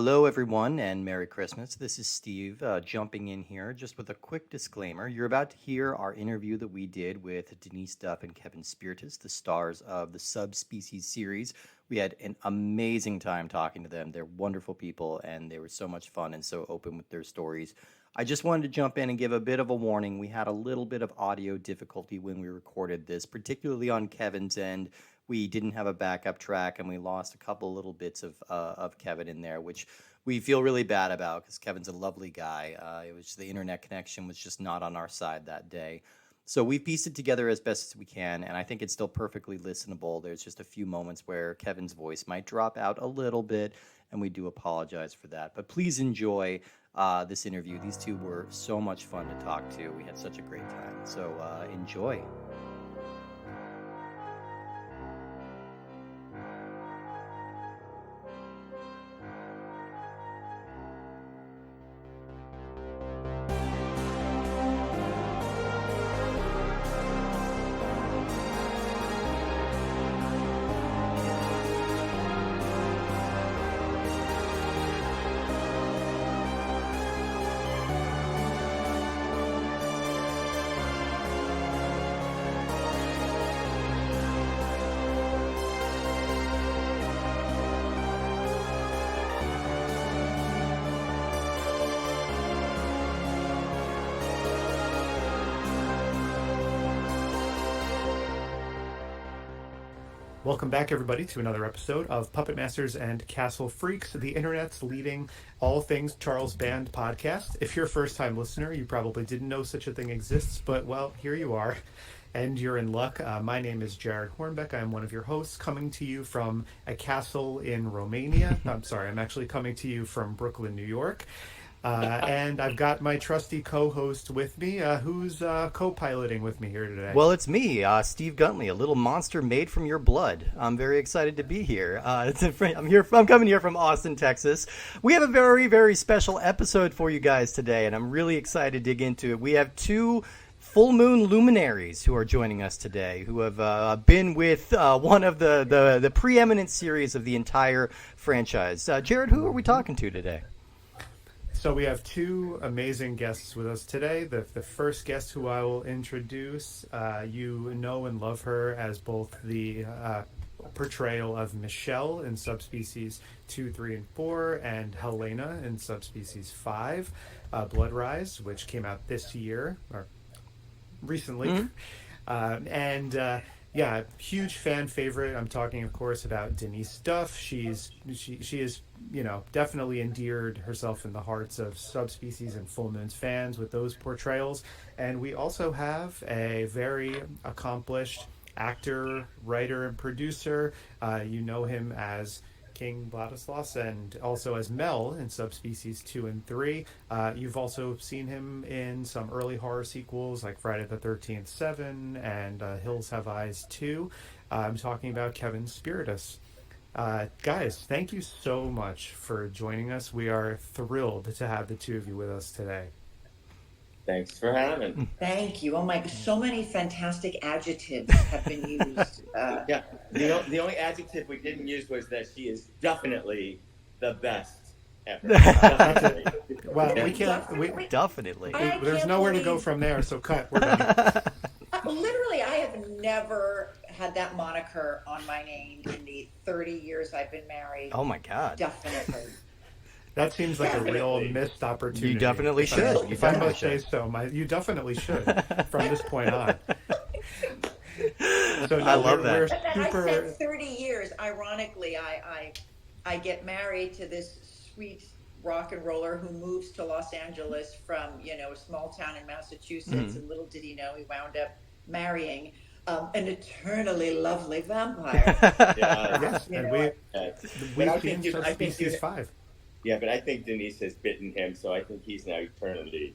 Hello, everyone, and Merry Christmas. This is Steve jumping in here just with a quick disclaimer. You're about to hear our interview that we did with Denice Duff and Kevin Spirtas, the stars of the Subspecies series. We had an amazing time talking to them. They're wonderful people, and they were so much fun and so open with their stories. I just wanted to jump in and give a bit of a warning. We had a little bit of audio difficulty when we recorded this, particularly on Kevin's end. We didn't have a backup track, and we lost a couple little bits of Kevin in there, which we feel really bad about because Kevin's a lovely guy. It was the internet connection was just not on our side that day. So we pieced it together as best as we can, and I think it's still perfectly listenable. There's just a few moments where Kevin's voice might drop out a little bit, and we do apologize for that. But please enjoy this interview. These two were so much fun to talk to. We had such a great time. So enjoy. Welcome back, everybody, to another episode of Puppet Masters and Castle Freaks, the internet's leading all things Charles Band podcast. If you're a first-time listener, you probably didn't know such a thing exists, but, well, here you are, and you're in luck. My name is Jared Hornbeck. I'm one of your hosts, coming to you from a castle in Romania. I'm sorry, I'm actually coming to you from Brooklyn, New York. And I've got my trusty co-host with me, who's co-piloting with me here today. Well, it's me, Steve Guntley, a little monster made from your blood. I'm very excited to be here. I'm coming here from Austin, Texas. We have a very, very special episode for you guys today, and I'm really excited to dig into it. We have two full moon luminaries who are joining us today, who have been with one of the preeminent series of the entire franchise. Jared, who are we talking to today? So we have two amazing guests with us today. The first guest who I will introduce, you know and love her as both the portrayal of Michelle in Subspecies 2, 3, and 4, and Helena in Subspecies 5, Blood Rise, which came out this year, or recently. Mm-hmm. Yeah, huge fan favorite. I'm talking, of course, about Denice Duff. She is, definitely endeared herself in the hearts of Subspecies and Full Moon's fans with those portrayals. And we also have a very accomplished actor, writer, and producer. You know him as King Vladislas and also as Mel in Subspecies 2 and 3. You've also seen him in some early horror sequels like Friday the 13th 7 and Hills Have Eyes 2. I'm talking about Kevin Spirtas. Guys, thank you so much for joining us. We are thrilled to have the two of you with us today. Thanks for having. Thank you. Oh my, so many fantastic adjectives have been used. Yeah, the only adjective we didn't use was that she is definitely the best ever. Definitely. Well, we can't. Definitely. There's nowhere to go from there, so cut. We're done. Literally, I have never had that moniker on my name in the 30 years I've been married. Oh my God. Definitely. That seems like a real missed opportunity. You definitely should. If I must say so, you definitely should from this point on. So I love that. I said 30 years. Ironically, I get married to this sweet rock and roller who moves to Los Angeles from a small town in Massachusetts, and little did he know he wound up marrying an eternally lovely vampire. Yes, and we've seen Subspecies 5. Yeah, but I think Denice has bitten him, so I think he's now eternally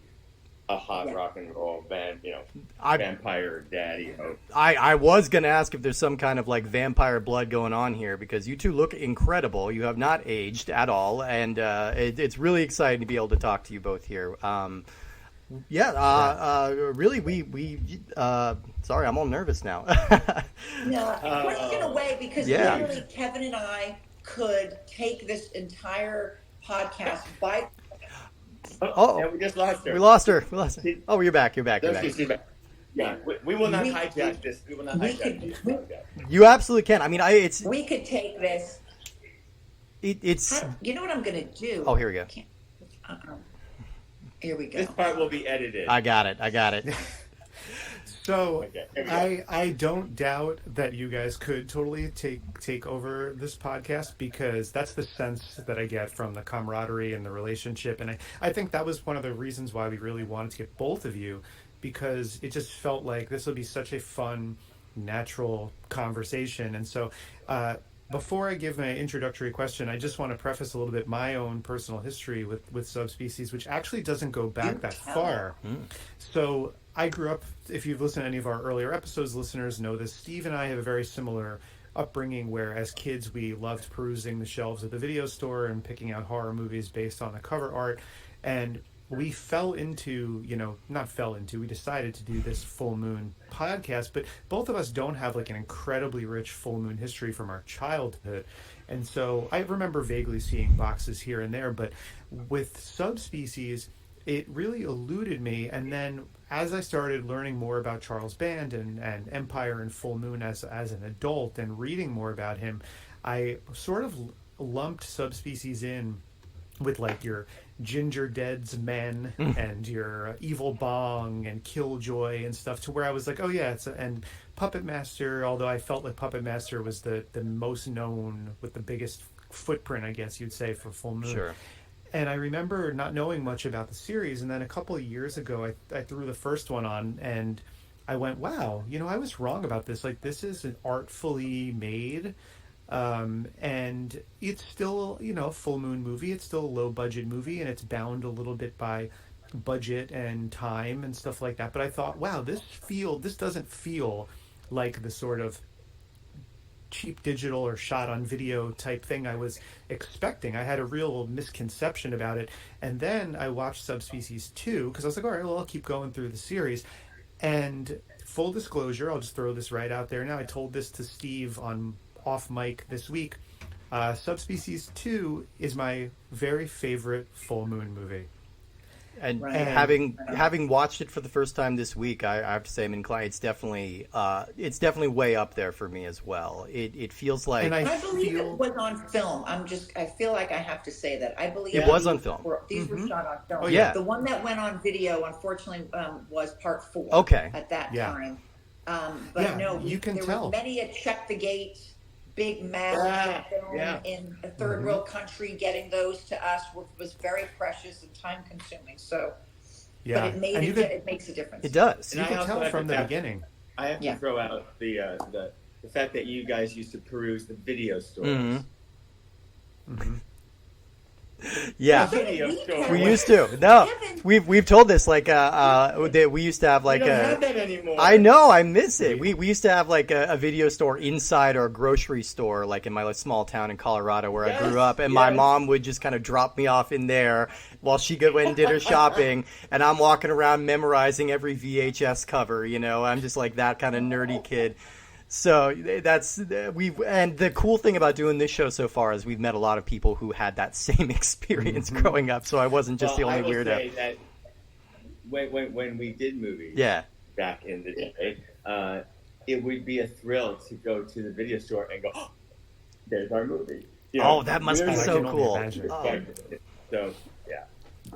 a hot rock and roll vampire daddy. I was going to ask if there's some kind of like vampire blood going on here, because you two look incredible. You have not aged at all, and it's really exciting to be able to talk to you both here. Really, we sorry, I'm all nervous now. No, question away, because literally Kevin and I could take this entire podcast by. Oh, and we just lost her. we lost her. We lost her. Oh, you're back. You're back. You're There back. she's back. Yeah, we will not We- hijack this. We will not we hijack could- this we- podcast. You absolutely can. I mean, We could take this. it's. You know what I'm going to do? Oh, here we go. Here we go. This part will be edited. I got it. So Okay, here we go. I don't doubt that you guys could totally take over this podcast, because that's the sense that I get from the camaraderie and the relationship. And I think that was one of the reasons why we really wanted to get both of you, because it just felt like this would be such a fun, natural conversation. And so before I give my introductory question, I just want to preface a little bit my own personal history with Subspecies, which actually doesn't go back that far. So I grew up, if you've listened to any of our earlier episodes, listeners know this, Steve and I have a very similar upbringing where as kids we loved perusing the shelves of the video store and picking out horror movies based on the cover art. And we we decided to do this full moon podcast, but both of us don't have like an incredibly rich full moon history from our childhood. And so I remember vaguely seeing boxes here and there, but with Subspecies, it really eluded me. And then as I started learning more about Charles Band and Empire and Full Moon as an adult and reading more about him, I sort of lumped Subspecies in with like your Ginger Dead's Men and your Evil Bong and Killjoy and stuff, to where I was like, oh yeah, and Puppet Master, although I felt like Puppet Master was the most known with the biggest footprint, I guess you'd say, for Full Moon. Sure. And I remember not knowing much about the series, and then a couple of years ago I threw the first one on and I went, wow, I was wrong about this. Like, this is an artfully made and it's still, a full moon movie. It's still a low budget movie, and it's bound a little bit by budget and time and stuff like that. But I thought, wow, this doesn't feel like the sort of cheap digital or shot on video type thing I was expecting. I had a real misconception about it. And then I watched Subspecies 2 because I was like, all right, well, I'll keep going through the series. And full disclosure, I'll just throw this right out there now. I told this to Steve on off mic this week. Subspecies 2 is my very favorite full moon movie. And Right. having watched it for the first time this week, I have to say I'm inclined. It's definitely way up there for me as well. It feels like, And I believe it was on film. I feel like I have to say that. I believe It was on film. These were shot on film. Oh, yeah. The one that went on video, unfortunately, was part 4. Okay. At that Yeah. time. But Yeah, no, you can there tell. was many a check the gate, big mad film in a third world country. Getting those to us was very precious and time consuming. So, Yeah, but it makes a difference. it does. And You I can also tell have from to the tap- beginning. I have Yeah. to throw out the fact that you guys used to peruse the video stores. Mhm. Yeah. Video stores. We used to. No, Kevin. we've told this we used to have We like don't a. have that anymore. I know, I miss it. We used to have like a video store inside our grocery store, like in my small town in Colorado where I grew up, and my yes. mom would just kind of drop me off in there while she went and did her shopping, and I'm walking around memorizing every VHS cover. I'm just like that kind of nerdy kid. So that's and the cool thing about doing this show so far is we've met a lot of people who had that same experience growing up. So I wasn't just the only I will weirdo. say that when we did movies Yeah. back in the day, it would be a thrill to go to the video store and go, oh, there's our movie. Oh, that must be there's so our cool. imagine. Oh. So, yeah.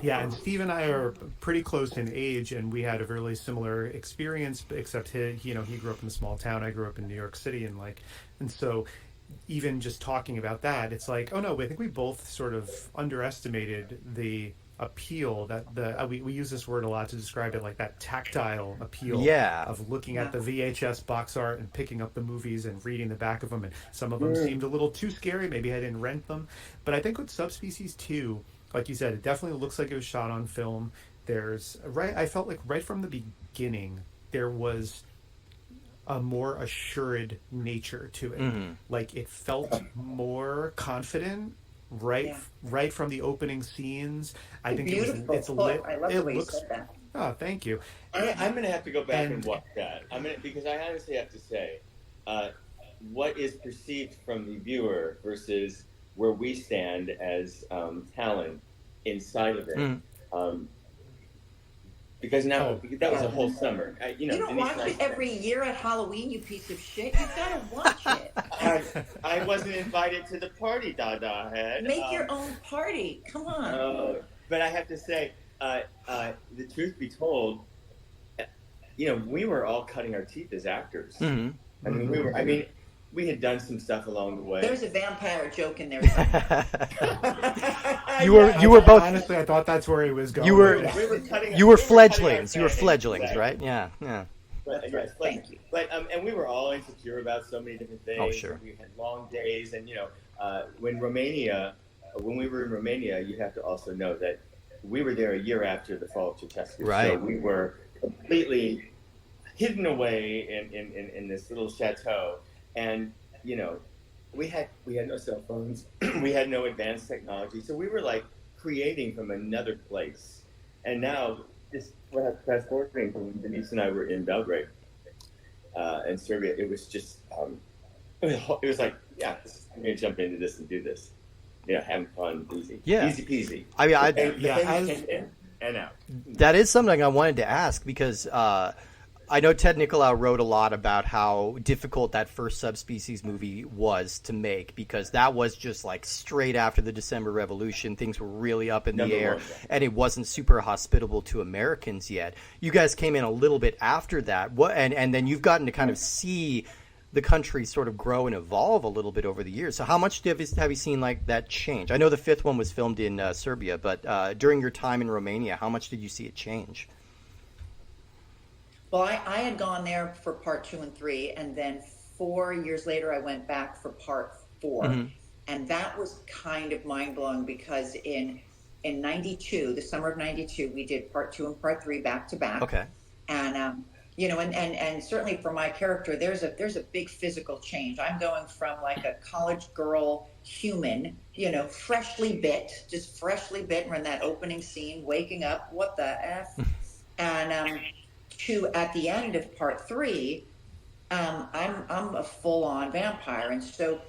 Yeah, and Steve and I are pretty close in age, and we had a really similar experience. Except he grew up in a small town. I grew up in New York City, and so even just talking about that, it's like, oh no, I think we both sort of underestimated the appeal that we use this word a lot to describe it, like that tactile appeal Yeah. of looking at the VHS box art and picking up the movies and reading the back of them, and some of them seemed a little too scary. Maybe I didn't rent them, but I think with Subspecies 2, like you said, it definitely looks like it was shot on film. I felt like right from the beginning there was a more assured nature to it. Like it felt more confident right from the opening scenes. I think Beautiful. it's lit. I love It the way looks. you said that. Oh, thank you. I'm going to have to go back and And- watch that. Because I honestly have to say, what is perceived from the viewer versus where we stand as talent inside of it. Because now that was a whole summer. You don't Denise watch it every year at Halloween, you piece of shit. You've got to watch it. I wasn't invited to the party, Dada Head. Make your own party. Come on. But I have to say, the truth be told, we were all cutting our teeth as actors. I mean, we had done some stuff along the way. There's a vampire joke in there. You were both. Honestly, I thought that's where he was going. You were fledglings. You were fledglings, exactly. Right? Yeah, yeah. Thank you. But and we were all insecure about so many different things. Oh, sure. We had long days, and when we were in Romania, you have to also know that we were there a year after the fall of Ceausescu. Right. So we were completely hidden away in this little chateau, and we had no cell phones, we had no advanced technology, so we were like creating from another place. And now, just fast forwarding from when Denice and I were in Belgrade, in Serbia, it was just it was like, I'm gonna jump into this and do this, having fun, easy peasy. I mean, and out. That is something I wanted to ask because I know Ted Nicolau wrote a lot about how difficult that first Subspecies movie was to make because that was just like straight after the December Revolution. Things were really up in the air, and it wasn't super hospitable to Americans yet. You guys came in a little bit after that, and then you've gotten to kind of see the country sort of grow and evolve a little bit over the years. So how much have you seen like that change? I know the fifth one was filmed in Serbia, but during your time in Romania, how much did you see it change? Well, I had gone there for part 2 and 3, and then 4 years later, I went back for part 4. And that was kind of mind-blowing because in 92, the summer of 92, we did part 2 and part 3 back to back. Okay. And, and certainly for my character, there's a big physical change. I'm going from like a college girl human, freshly bit. We're in that opening scene, waking up, what the F? And, to at the end of part 3, I'm a full-on vampire, and so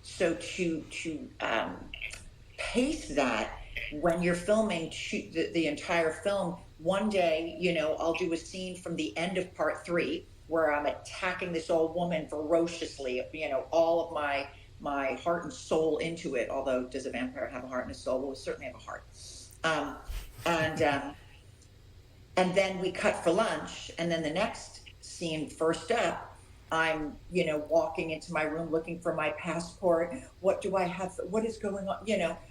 to pace that when you're filming the entire film. One day, I'll do a scene from the end of part 3 where I'm attacking this old woman ferociously, all of my heart and soul into it. Although, does a vampire have a heart and a soul? Well, we certainly have a heart. And then we cut for lunch, and then the next scene, first up, I'm, walking into my room looking for my passport. What do I have? What is going on?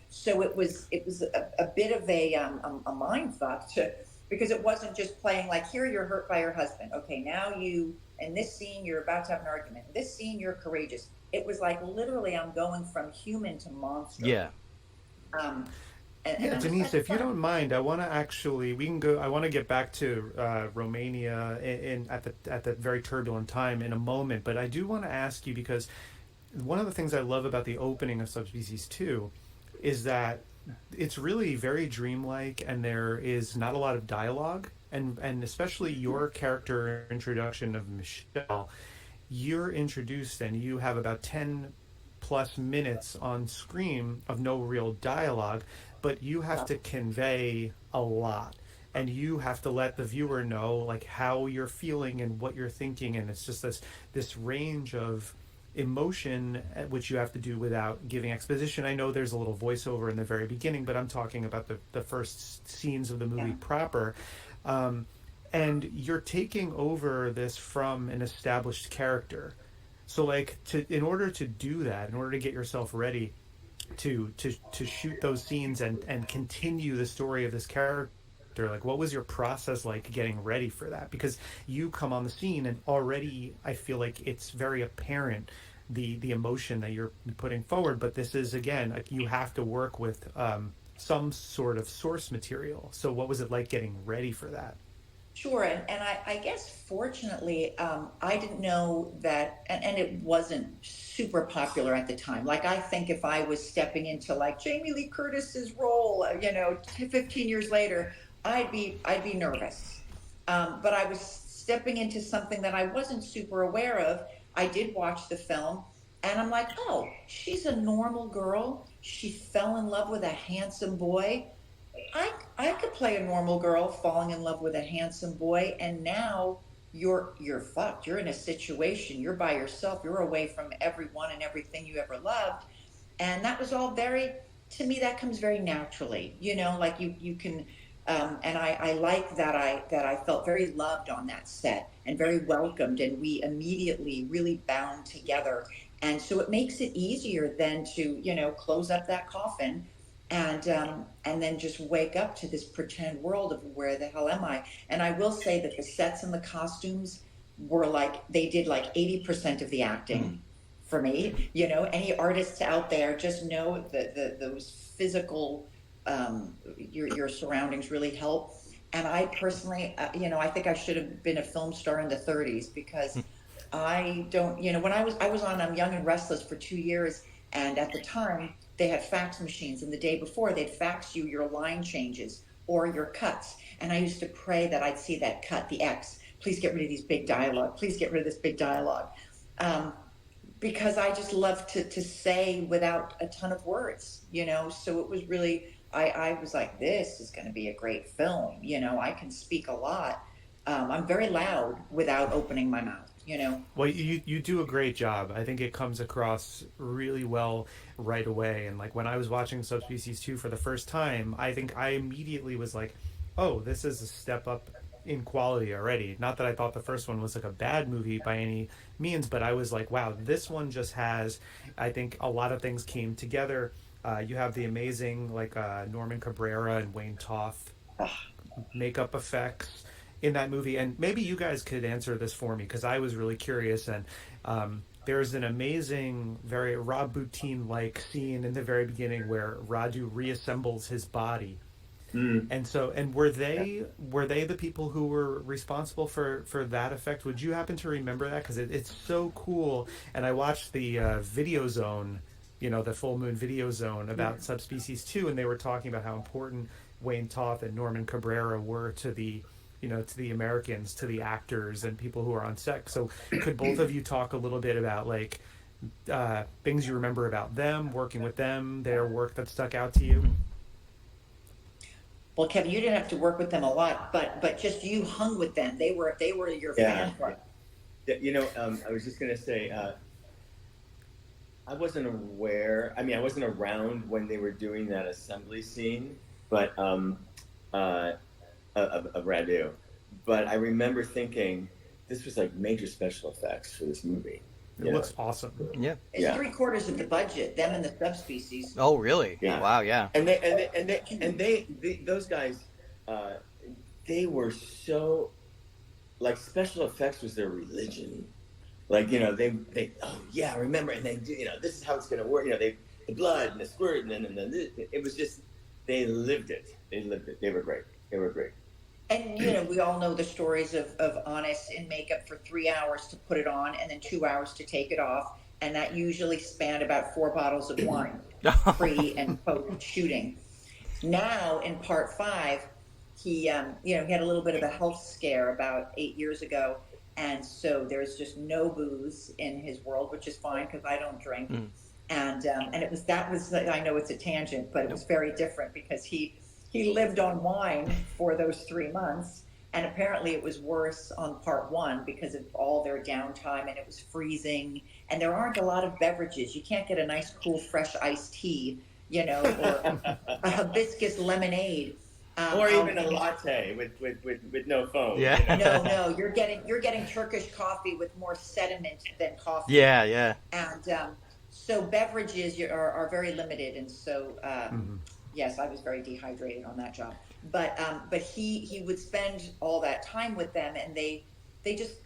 So it was a bit of a mind fuck because it wasn't just playing like, here you're hurt by your husband. Okay, now in this scene you're about to have an argument. In this scene you're courageous. It was like literally I'm going from human to monster. Yeah. And Denice, if you don't mind, I want to get back to Romania at the very turbulent time in a moment. But I do want to ask you, because one of the things I love about the opening of Subspecies 2 is that it's really very dreamlike, and there is not a lot of dialogue, and especially your character introduction of Michelle. You're introduced and you have about 10 plus minutes on screen of no real dialogue, but you have to convey a lot, and you have to let the viewer know like how you're feeling and what you're thinking, and it's just this range of emotion which you have to do without giving exposition. I know there's a little voiceover in the very beginning, but I'm talking about the first scenes of the movie proper. And you're taking over this from an established character. So like in order to do that, in order to get yourself ready to shoot those scenes and continue the story of this character, like what was your process like getting ready for that? Because you come on the scene and already I feel like it's very apparent the emotion that you're putting forward, but this is, again, like you have to work with some sort of source material. So what was it like getting ready for that? Sure, and I guess fortunately, I didn't know that, and it wasn't super popular at the time. Like I think if I was stepping into like Jamie Lee Curtis's role, 15 years later, I'd be nervous. But I was stepping into something that I wasn't super aware of. I did watch the film, and I'm like, oh, she's a normal girl. she fell in love with a handsome boy. I could play a normal girl falling in love with a handsome boy, and now you're fucked. You're in a situation. You're by yourself. You're away from everyone and everything you ever loved, and that was all very, to me, that comes very naturally. Like you can. And I like that I felt very loved on that set and very welcomed, and we immediately really bound together. And so it makes it easier then to close up that coffin and then just wake up to this pretend world of where the hell am I? And I will say that the sets and the costumes were like, they did like 80% of the acting for me. Any artists out there, just know that those physical, your surroundings really help. And I personally, I think I should have been a film star in the 30s, because I don't, when I was on Young and Restless for 2 years, and at the time they had fax machines, and the day before they'd fax you your line changes or your cuts. And I used to pray that I'd see that cut, the X. Please get rid of these big dialogue. Please get rid of this big dialogue. Because I just love to say without a ton of words, so it was really, I was like, this is going to be a great film. I can speak a lot. I'm very loud without opening my mouth. Well, you do a great job. I think it comes across really well right away. And like when I was watching Subspecies 2 for the first time, I think I immediately was like, oh, this is a step up in quality already. Not that I thought the first one was like a bad movie by any means, but I was like, wow, this one just has, I think a lot of things came together. You have the amazing Norman Cabrera and Wayne Toth makeup effects in that movie. And maybe you guys could answer this for me, because I was really curious. And there's an amazing, very Rob Bottin-like scene in the very beginning where Radu reassembles his body. And were they the people who were responsible for that effect? Would you happen to remember that? Because it's so cool. And I watched the Video Zone, the Full Moon Video Zone about Subspecies 2, and they were talking about how important Wayne Toth and Norman Cabrera were to the Americans, to the actors and people who are on set. So could both of you talk a little bit about things you remember about them, working with them, their work that stuck out to you? Well, Kevin, you didn't have to work with them a lot, but just you hung with them. They were your fan club. I was just gonna say, I wasn't aware. I mean, I wasn't around when they were doing that assembly scene, but of Radu. But I remember thinking this was like major special effects for this movie. It looks awesome. Yeah. It's 3/4 of the budget, them and the Subspecies. Oh, really? Yeah. Wow. Yeah. And those guys, they were so, like, special effects was their religion. Like, they oh yeah, I remember, and they do, this is how it's gonna work. The blood and the squirt, and then it was just, they lived it. They were great. And we all know the stories of Honest in makeup for 3 hours to put it on, and then 2 hours to take it off, and that usually spanned about 4 bottles of wine, pre and post shooting. Now in part 5, he he had a little bit of a health scare about 8 years ago, and so there's just no booze in his world, which is fine because I don't drink. And it was I know it's a tangent, but it was very different because he lived on wine for those 3 months, and apparently it was worse on part 1 because of all their downtime, and it was freezing, and there aren't a lot of beverages. You can't get a nice, cool, fresh iced tea, or a hibiscus lemonade, or even a latte with no foam. Yeah. No, you're getting Turkish coffee with more sediment than coffee. Yeah. And so beverages are very limited, and so. Yes, I was very dehydrated on that job, but he would spend all that time with them, and they just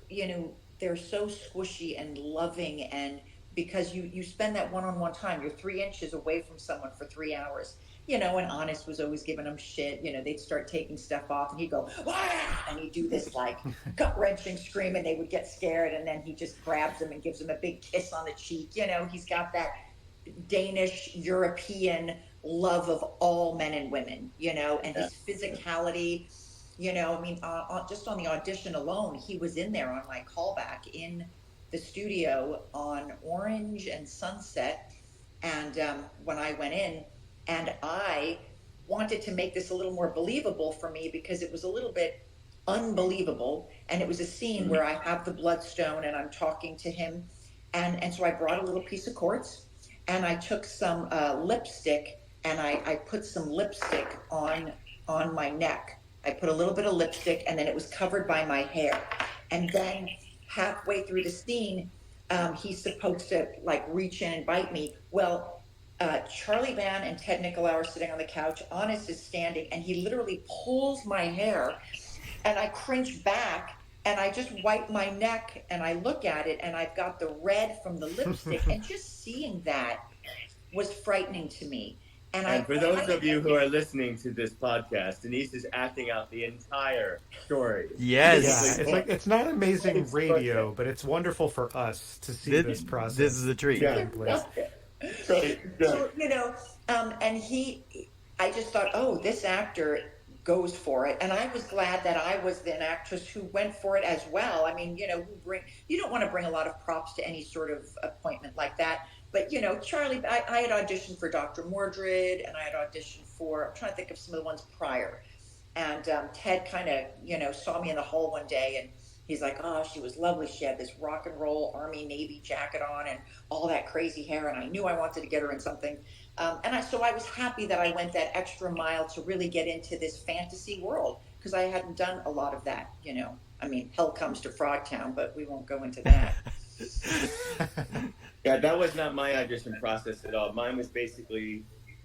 they're so squishy and loving, and because you spend that one-on-one time, you're 3 inches away from someone for 3 hours, and Honest was always giving them shit. They'd start taking stuff off, and he'd go, "Wah!" and he'd do this like gut-wrenching scream, and they would get scared, and then he just grabs them and gives them a big kiss on the cheek. He's got that Danish European love of all men and women, and his physicality, just on the audition alone, he was in there on my callback in the studio on Orange and Sunset, And when I went in, and I wanted to make this a little more believable for me because it was a little bit unbelievable. And it was a scene where I have the bloodstone and I'm talking to him. And so I brought a little piece of quartz and I took some lipstick and I put some lipstick on my neck. I put a little bit of lipstick and then it was covered by my hair. And then halfway through the scene, he's supposed to like reach in and bite me. Well, Charlie Van and Ted Nicolau are sitting on the couch. Honest is standing, and he literally pulls my hair, and I cringe back, and I just wipe my neck, and I look at it, and I've got the red from the lipstick, and just seeing that was frightening to me. And for those of you who are listening to this podcast, Denice is acting out the entire story. Yes. Yeah, it's not amazing radio, but it's wonderful for us to see this process. This is a treat. taking place. So, and I just thought, oh, this actor goes for it. And I was glad that I was an actress who went for it as well. I mean, you don't want to bring a lot of props to any sort of appointment like that. But, Charlie, I had auditioned for Dr. Mordred, and I had auditioned for, I'm trying to think of some of the ones prior. And Ted kind of, saw me in the hall one day, and he's like, oh, she was lovely. She had this rock and roll Army Navy jacket on and all that crazy hair, and I knew I wanted to get her in something. So I was happy that I went that extra mile to really get into this fantasy world, because I hadn't done a lot of that, I mean, hell comes to Frogtown, but we won't go into that. Yeah, that was not my audition process at all. Mine was basically,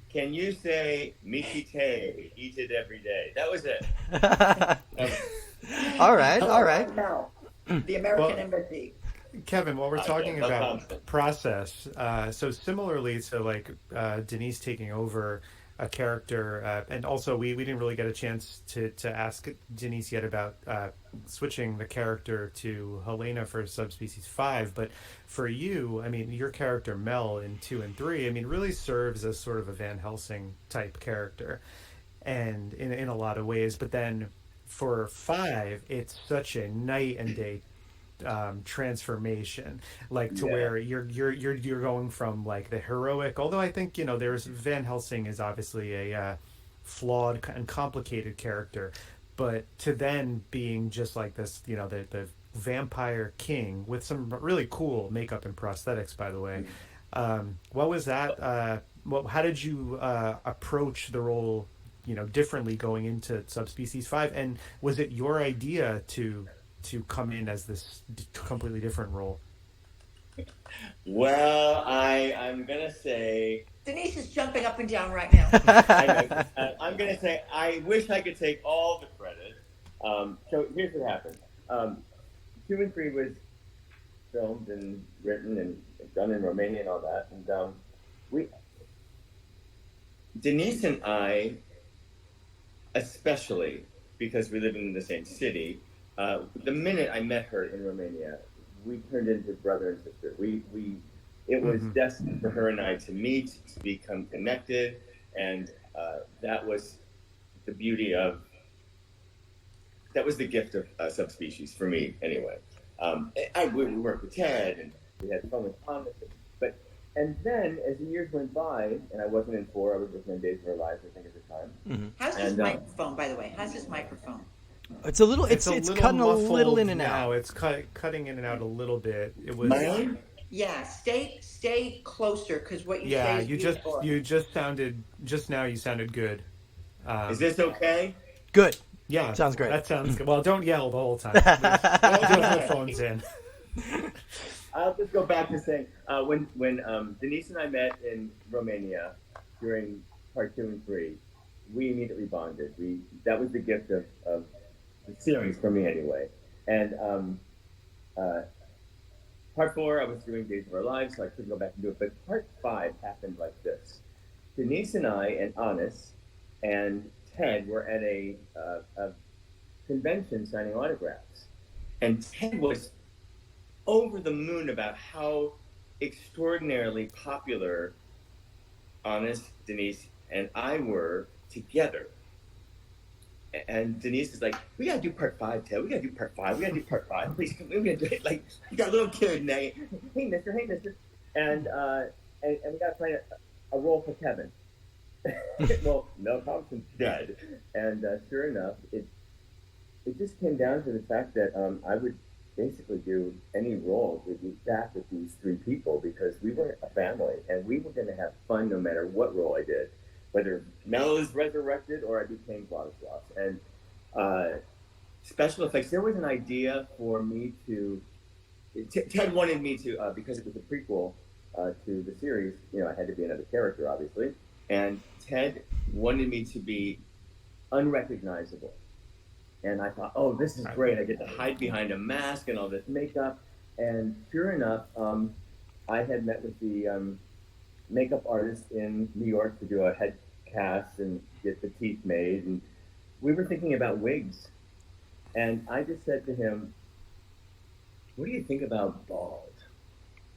can you say Miki Te, eat it every day? That was it. All right. No, the American Embassy. Kevin, while we're talking no about comment. process, so similarly to like Denice taking over a character, and also we didn't really get a chance to ask Denice yet about switching the character to Helena for Subspecies 5, but for you, I mean, your character Mel in 2 and 3, I mean, really serves as sort of a Van Helsing type character, and in a lot of ways, but then for 5, it's such a night and day transformation, like to where you're going from like the heroic, although I think there's Van Helsing is obviously a flawed and complicated character, but to then being just like this, the vampire king with some really cool makeup and prosthetics, by the way. What was that? How did you approach the role differently going into Subspecies 5, and was it your idea to come in as this completely different role? Well, I'm going to say... Denice is jumping up and down right now. I'm going to say I wish I could take all the credit. So here's what happened. 2 and 3 was filmed and written and done in Romania and all that. And Denice and I, especially because we live in the same city, the minute I met her in Romania, we turned into brother and sister. It was destined for her and I to meet, to become connected, and that was the beauty of. That was the gift of Subspecies for me, anyway. We worked with Ted, and we had fun with Thomas, and then as the years went by, and I wasn't in 4, I was working on Days of Our Lives, I think, at the time. How's his microphone, by the way? How's his microphone? It's a little. It's cutting a little in and now. out. It's cutting in and out a little bit. It was. My own? Yeah, stay closer, because what you say. Yeah, is you just sounded just now. You sounded good. Is this okay? Good. Yeah, Sounds great. That sounds good. Well, don't yell the whole time. Put headphones in. I'll just go back to saying when Denice and I met in Romania during part 2 and 3, we immediately bonded. That was the gift of the series for me anyway. And part 4, I was doing Days of Our Lives, so I couldn't go back and do it. But part 5 happened like this: Denice and I and Honest and Ted were at a convention signing autographs, and Ted was over the moon about how extraordinarily popular Honest, Denice, and I were together. And Denice is like, we gotta do part 5, Ted. We gotta do part 5. We gotta do part 5. Please, we gotta do it. Like, you got a little kid, and hey, mister. And and we got to find a role for Kevin. Well, Mel Thompson's dead, and sure enough, it just came down to the fact that I would basically do any role with be back with these three people because we were a family and we were going to have fun no matter what role I did, whether Mel is resurrected or I became Vladislav. And special effects, there was an idea for me to, Ted wanted me to, because it was a prequel to the series, you know, I had to be another character, obviously. And Ted wanted me to be unrecognizable. And I thought, oh, this is great. I get to hide behind a mask and all this makeup. And sure enough, I had met with the makeup artist in New York to do a head cast and get the teeth made. And we were thinking about wigs. And I just said to him, what do you think about bald?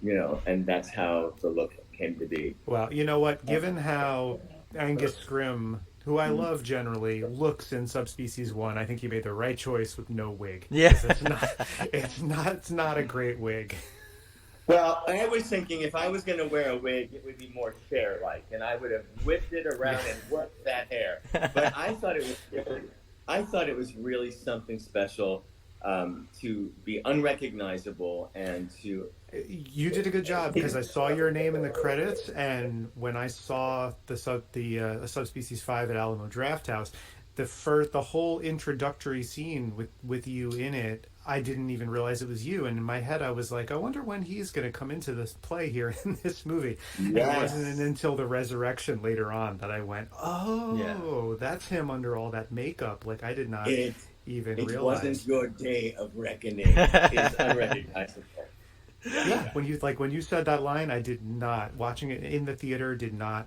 You know, and that's how the look came to be. Well, you know what? Given how Angus Scrimm, who I love generally, looks in Subspecies 1, I think he made the right choice with no wig. Yeah. It's not a great wig. Well, I was thinking if I was going to wear a wig, it would be more Cher-like, and I would have whipped it around and worked that hair. But I thought it was really something special to be unrecognizable and to. You did a good job because I saw your name in the credits, and when I saw the Subspecies 5 at Alamo Drafthouse, the whole introductory scene with you in it, I didn't even realize it was you. And in my head, I was like, I wonder when he's going to come into this play here in this movie. Yes. And it wasn't until the resurrection later on that I went, oh, that's him under all that makeup. Like I did not even realize. It wasn't your day of reckoning. It's unrecognizable. Yeah, when you said that line, I did not, watching it in the theater, did not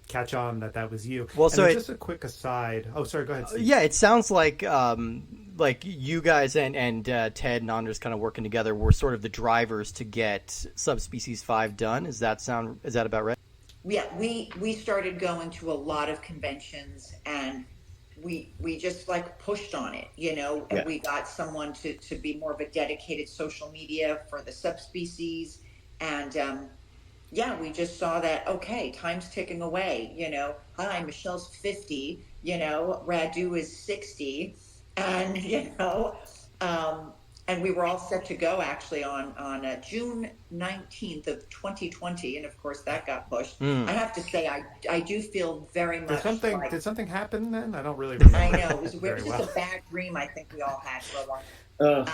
catch on that was you. Well, and so just a quick aside. Oh, sorry, go ahead, Steve. Yeah, it sounds like you guys and Ted and Anders kind of working together were sort of the drivers to get Subspecies 5 done. Is that about right? Yeah, we started going to a lot of conventions and we just like pushed on it, you know, and we got someone to be more of a dedicated social media for the Subspecies. And we just saw that, okay, time's ticking away, you know, hi, Michelle's 50, you know, Radu is 60. And, you know, and we were all set to go actually on June 19th of 2020. And of course that got pushed. I have to say, I do feel very much Did something happen then? I don't really remember. I know, it was just a bad dream I think we all had for a while.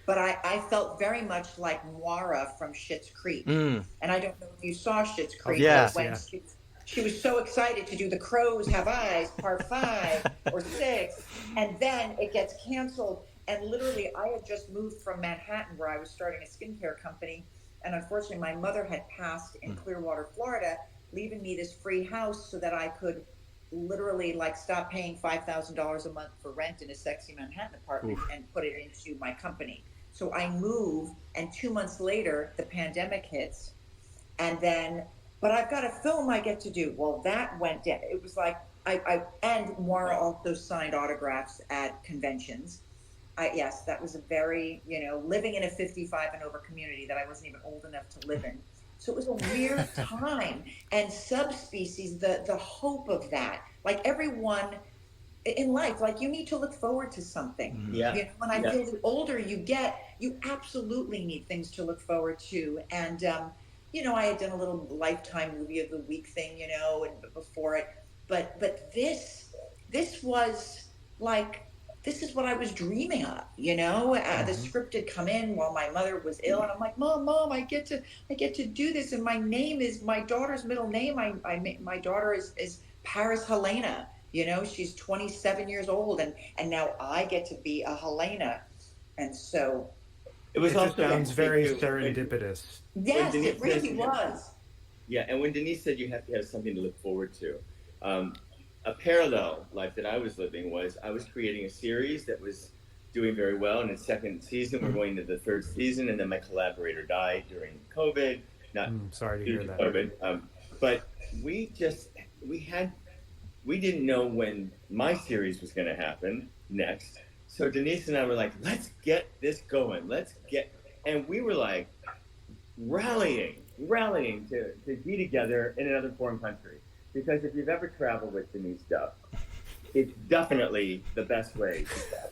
But I felt very much like Moira from Schitt's Creek. And I don't know if you saw Schitt's Creek. She was so excited to do The Crows Have Eyes, part 5 or 6. And then it gets canceled. And literally, I had just moved from Manhattan where I was starting a skincare company. And unfortunately, my mother had passed in Clearwater, Florida, leaving me this free house so that I could literally like stop paying $5,000 a month for rent in a sexy Manhattan apartment and put it into my company. So I move, and 2 months later, the pandemic hits. And then, but I've got a film I get to do. Well, that went down. It was like, and Moira also signed autographs at conventions. Yes, that was a very, you know, living in a 55 and over community that I wasn't even old enough to live in. So it was a weird time. And Subspecies, the hope of that, like everyone in life, like you need to look forward to something. Yeah. You know, when I feel the older you get, you absolutely need things to look forward to. And, you know, I had done a little Lifetime movie of the week thing, you know, and before it, but this was like, this is what I was dreaming of, you know. The script had come in while my mother was ill, and I'm like, Mom, I get to do this, and my daughter's middle name. My daughter is Paris Helena, you know. She's 27 years old, and now I get to be a Helena, and so it sounds very serendipitous. Yes, it really was. Yeah, and when Denice said you have to have something to look forward to. A parallel life that I was living was I was creating a series that was doing very well. In its second season, we're going to the third season, and then my collaborator died during COVID. Sorry to hear that. COVID. But we didn't know when my series was going to happen next. So Denice and I were like, let's get this going. And we were like rallying rallying to be together in another foreign country. Because if you've ever traveled with Denice Duff, it's definitely the best way to travel.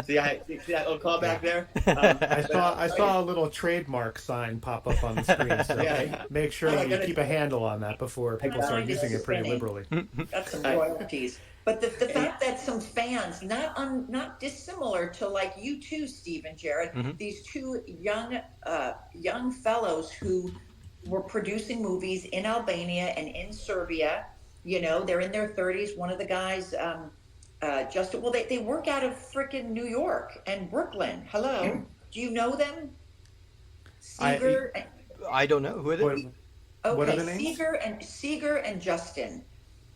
See that little callback there? I saw a little trademark sign pop up on the screen, so Yeah. make sure you keep a handle on that before people start using it pretty liberally. That's some royalties. But the fact that some fans, not dissimilar to like you too, Steve and Jared, these two young fellows who were producing movies in Albania and in Serbia. You know, they're in their 30s. One of the guys, they work out of frickin' New York and Brooklyn. Hello, do you know them? Seeger. I don't know who are they. What are the names? Seeger and Justin,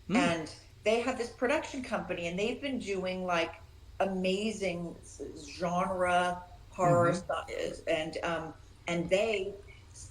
and they have this production company, and they've been doing like amazing genre horror stuff, and they.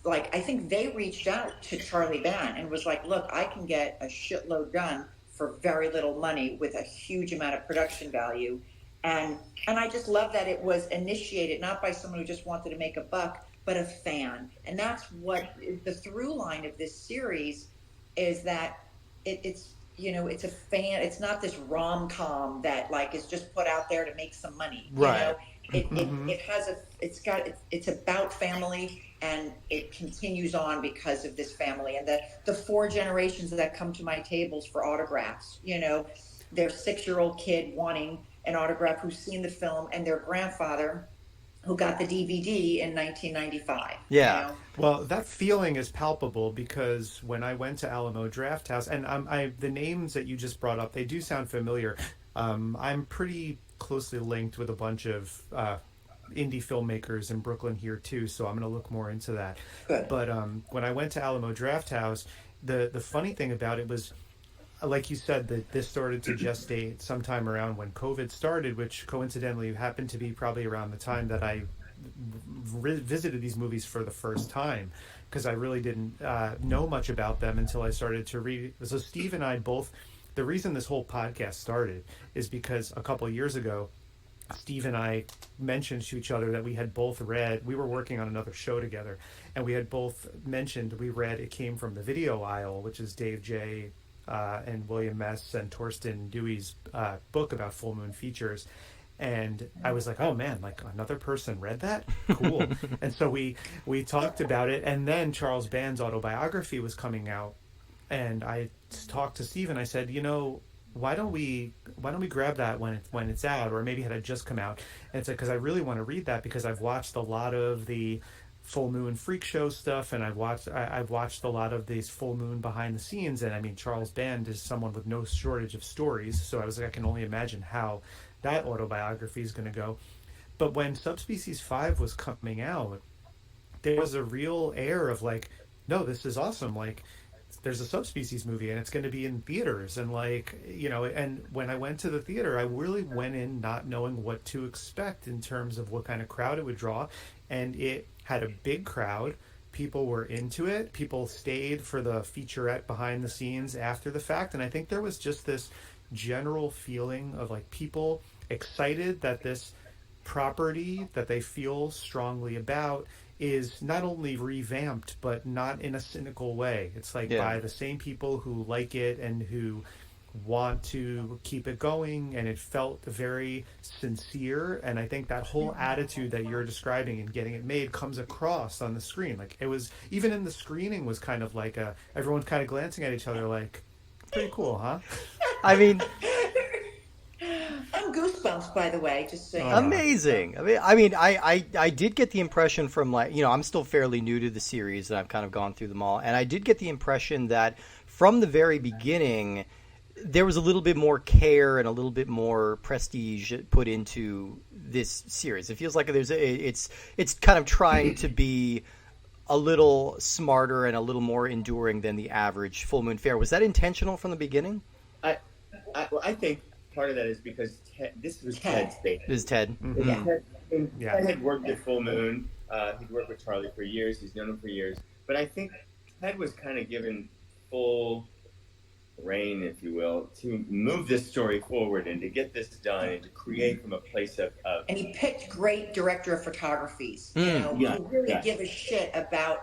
Like, I think they reached out to Charlie Band and was like, look, I can get a shitload done for very little money with a huge amount of production value. And I just love that it was initiated not by someone who just wanted to make a buck, but a fan. And that's what the through line of this series is, that it's a fan. It's not this rom-com that like is just put out there to make some money. Right. You know? It's about family, and it continues on because of this family and the 4 generations that come to my tables for autographs. You know, their 6-year-old kid wanting an autograph who's seen the film, and their grandfather who got the DVD in 1995. Yeah. You know? Well, that feeling is palpable because when I went to Alamo Drafthouse, and the names that you just brought up, they do sound familiar. I'm pretty closely linked with a bunch of indie filmmakers in Brooklyn here too, so I'm going to look more into that. Good. But when I went to Alamo Drafthouse, the funny thing about it was, like you said, that this started to gestate sometime around when COVID started, which coincidentally happened to be probably around the time that I visited these movies for the first time, because I really didn't know much about them until I started to read. So Steve and I both, the reason this whole podcast started is because a couple of years ago, Steve and I mentioned to each other that we had both read, we were working on another show together, and we had both mentioned we read It Came from the Video Aisle, which is Dave J. And William Mess and Torsten Dewey's book about full moon features. And I was like, oh man, like another person read that? Cool. And so we talked about it, and then Charles Band's autobiography was coming out, and I talked to Steve and I said, you know, why don't we grab that when it's out, or maybe it had just come out. And it's like, because I really want to read that, because I've watched a lot of the full moon freak show stuff, and I've watched a lot of these full moon behind the scenes, and I mean, Charles Band is someone with no shortage of stories, so I was like, I can only imagine how that autobiography is going to go. But when Subspecies 5 was coming out, there was a real air of like, no, this is awesome, like there's a Subspecies movie and it's going to be in theaters, and like, you know, and when I went to the theater, I really went in not knowing what to expect in terms of what kind of crowd it would draw, and it had a big crowd. People were into it. People stayed for the featurette behind the scenes after the fact, and I think there was just this general feeling of like people excited that this property that they feel strongly about is not only revamped, but not in a cynical way. It's like by the same people who like it and who want to keep it going, and it felt very sincere. And I think that whole attitude that you're describing and getting it made comes across on the screen. Like it was, even in the screening, was kind of like everyone kind of glancing at each other like, pretty cool, huh? I mean, I'm goosebumps, by the way, just saying. Amazing. I did get the impression from, like, you know, I'm still fairly new to the series and I've kind of gone through them all, and I did get the impression that from the very beginning there was a little bit more care and a little bit more prestige put into this series. It feels like it's kind of trying to be a little smarter and a little more enduring than the average full moon fare. Was that intentional from the beginning? I think part of that is because this was Ted's baby. This is Ted. Mm-hmm. Ted had worked at Full Moon. He'd worked with Charlie for years. He's known him for years. But I think Ted was kind of given full reign, if you will, to move this story forward and to get this done and to create from a place of and he picked great director of photographies, you know, who really give a shit about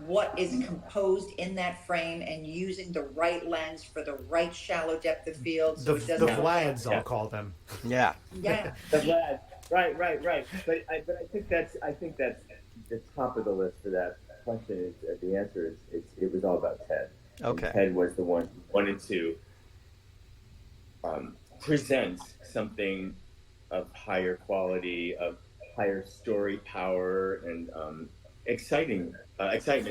what is composed in that frame and using the right lens for the right shallow depth of field, so The it doesn't look like, Vlads, I'll call them. Yeah. yeah. The Vlad. Right. But I think that's the top of the list for that question. Is the answer is it was all about Ted. Okay. And Ted was the one who wanted to present something of higher quality, of higher story power, and excitement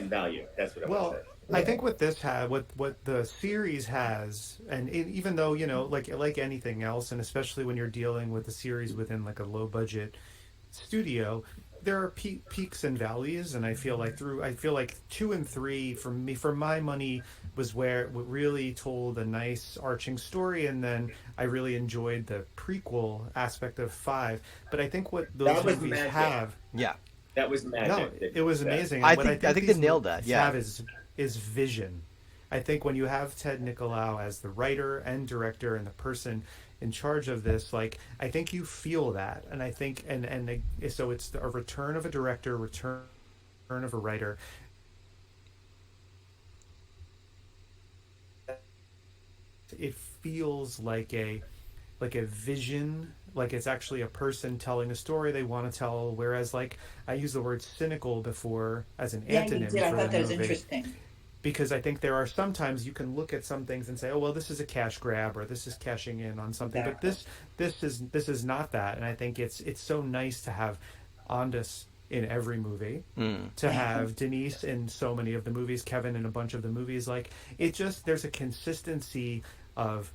value. That's what I want to say. I think what this had, what the series has, and even though, you know, like anything else, and especially when you're dealing with a series within like a low budget studio, there are peaks and valleys, and I feel like 2 and 3 for my money was where it really told a nice arching story, and then I really enjoyed the prequel aspect of 5. But I think what those movies magic. have, Yeah. That was magic. no, it was amazing. I And what think they these nailed that. movies Yeah. have is vision. I think when you have Ted Nicolau as the writer and director and the person in charge of this, like, I think you feel that, and I think so it's a return of a director, return of a writer. It feels like a vision, like it's actually a person telling a story they want to tell, whereas, like, I used the word cynical before as an Yeah, you antonym did. I for thought the that was movie, interesting. because I think there are sometimes you can look at some things and say, oh well, this is a cash grab, or this is cashing in on something, Exactly. but this is not that. And I think it's so nice to have Ondas in every movie, to have Denice in so many of the movies, Kevin in a bunch of the movies. Like, it just, there's a consistency of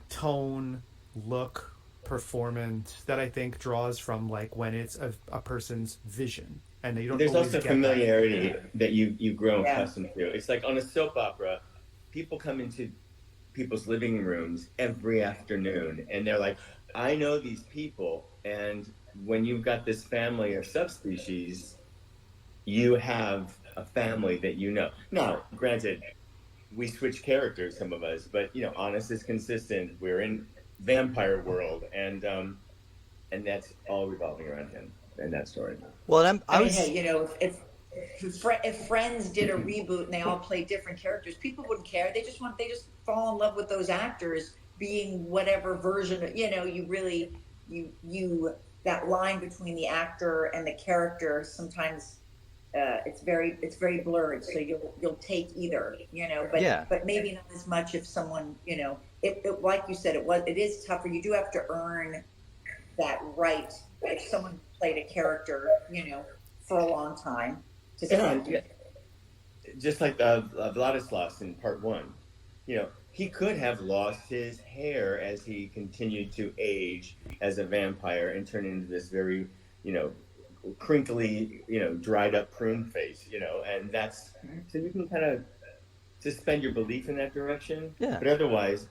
tone, look, performance that I think draws from, like, when it's a person's vision, and you don't There's always also get familiarity that you grow Yeah. accustomed to. It's like on a soap opera, people come into people's living rooms every afternoon, and they're like, I know these people. And when you've got this family of subspecies, you have a family that you know. Now, granted, we switch characters, some of us, but Honest is consistent. We're in vampire world, and that's all revolving around him and that story. Well, and I mean, hey, if Friends did a reboot and they all played different characters, people wouldn't care. They just fall in love with those actors being whatever version of, you really, that line between the actor and the character, sometimes it's very blurred. So you'll take either, but Yeah. but maybe not as much if someone, it like you said, it is tougher. You do have to earn that right. If someone played a character, for a long time, to say, Just like Vladislav in part 1, he could have lost his hair as he continued to age as a vampire and turn into this very, crinkly, dried up prune face, and that's, so you can kind of suspend your belief in that direction. Yeah. But otherwise,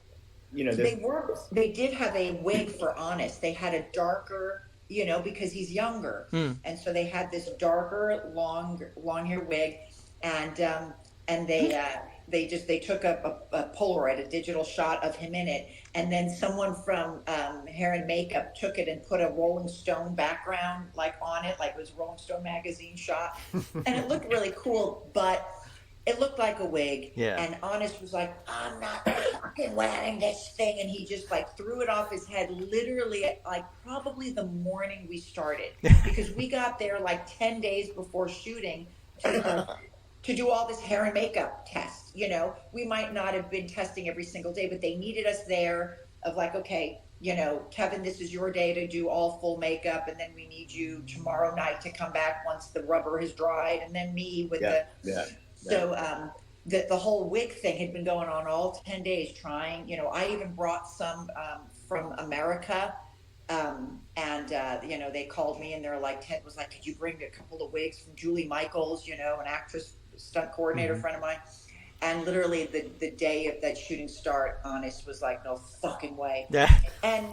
they did have a wig for Honest. They had a darker, because he's younger, and so they had this darker, long hair wig, and they took a Polaroid, a digital shot of him in it, and then someone from Hair and Makeup took it and put a Rolling Stone background on it, like it was a Rolling Stone magazine shot, and it looked really cool, but it looked like a wig. Yeah. And Honest was like, I'm not fucking wearing this thing. And he just threw it off his head, literally probably the morning we started. Because we got there 10 days before shooting to do all this hair and makeup tests. We might not have been testing every single day, but they needed us there of okay, Kevin, this is your day to do all full makeup. And then we need you tomorrow night to come back once the rubber has dried. And then me with So the whole wig thing had been going on all 10 days trying, I even brought some from America. And they called me and they're like, Ted was like, could you bring a couple of wigs from Julie Michaels, an actress, stunt coordinator friend of mine. And literally the day of that shooting start, Honest was like, no fucking way. Yeah. And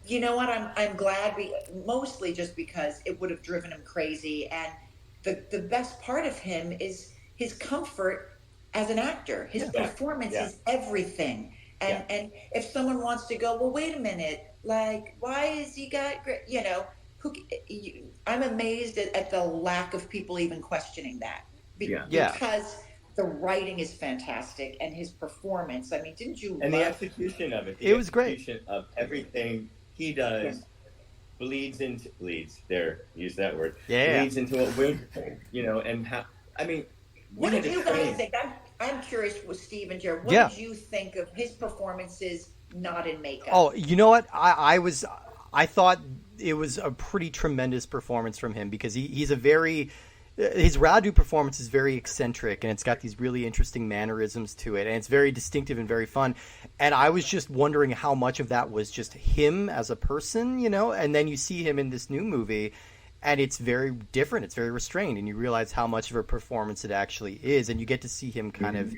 you know what? I'm glad, mostly just because it would have driven him crazy. And the best part of him is his comfort as an actor. His performance is everything. And if someone wants to go, well, wait a minute, why is he got great? I'm amazed at the lack of people even questioning that. Yeah. because the writing is fantastic and his performance. I mean, didn't you? And love the execution of it. It was great. Execution of everything he does bleeds. There, use that word. Yeah. Bleeds into what we're doing, and how. I mean, What did you guys think? I'm curious with Steve and Jared. What did you think of his performances not in makeup? Oh, you know what? I thought it was a pretty tremendous performance from him because he's a very. His Radu performance is very eccentric, and it's got these really interesting mannerisms to it, and it's very distinctive and very fun. And I was just wondering how much of that was just him as a person, and then you see him in this new movie, and it's very different. It's very restrained, and you realize how much of a performance it actually is, and you get to see him kind of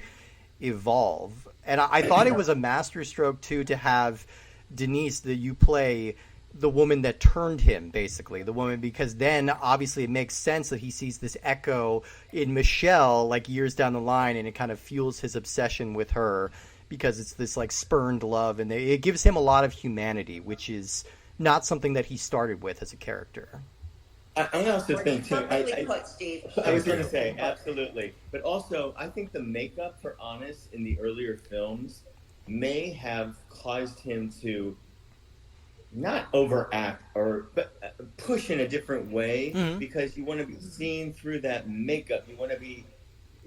evolve. And I thought it was a masterstroke, too, to have Denice, you play the woman that turned him, basically the woman, because then obviously it makes sense that he sees this echo in Michelle like years down the line, and it kind of fuels his obsession with her because it's this like spurned love, and it gives him a lot of humanity, which is not something that he started with as a character. I also think too. Put, Steve. I was going to say absolutely, but also I think the makeup for Honest in the earlier films may have caused him to not overact but push in a different way, because you want to be seen through that makeup. You want to be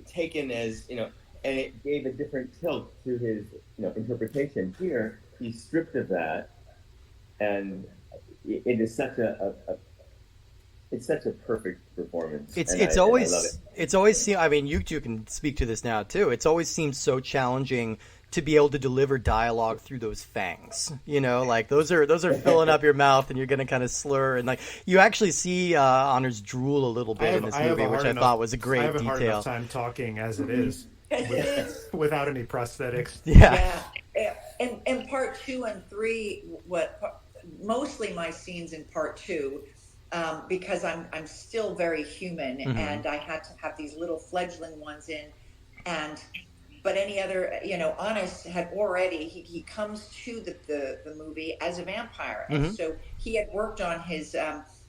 taken as, and it gave a different tilt to his, interpretation. Here, he's stripped of that, and it is such it's such a perfect performance. It's always seemed, I mean, you two can speak to this now too. It's always seemed so challenging to be able to deliver dialogue through those fangs, like those are filling up your mouth, and you're going to kind of slur, and like you actually see Honors drool a little bit in this movie, which I thought was a great detail. I have a hard enough time talking as it is, without any prosthetics. Yeah. In part 2 and 3, mostly my scenes in part 2, because I'm still very human, and I had to have these little fledgling ones in, but any other, Honest had already, he comes to the movie as a vampire. And so he had worked on his,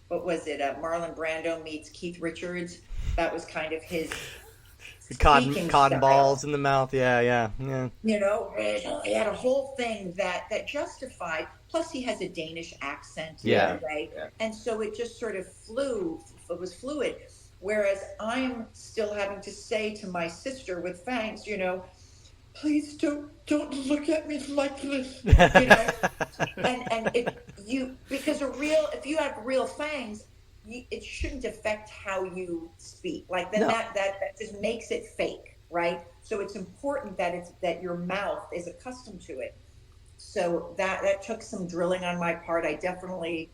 what was it? Marlon Brando meets Keith Richards. That was kind of his cotton balls in the mouth. Yeah. He had a whole thing that justified, plus he has a Danish accent. Right? Yeah. And so it just sort of it was fluid. Whereas I'm still having to say to my sister with fangs, please don't look at me like this, and because if you have real fangs, it shouldn't affect how you speak. Like then that just makes it fake, right? So it's important that your mouth is accustomed to it. So that took some drilling on my part. I definitely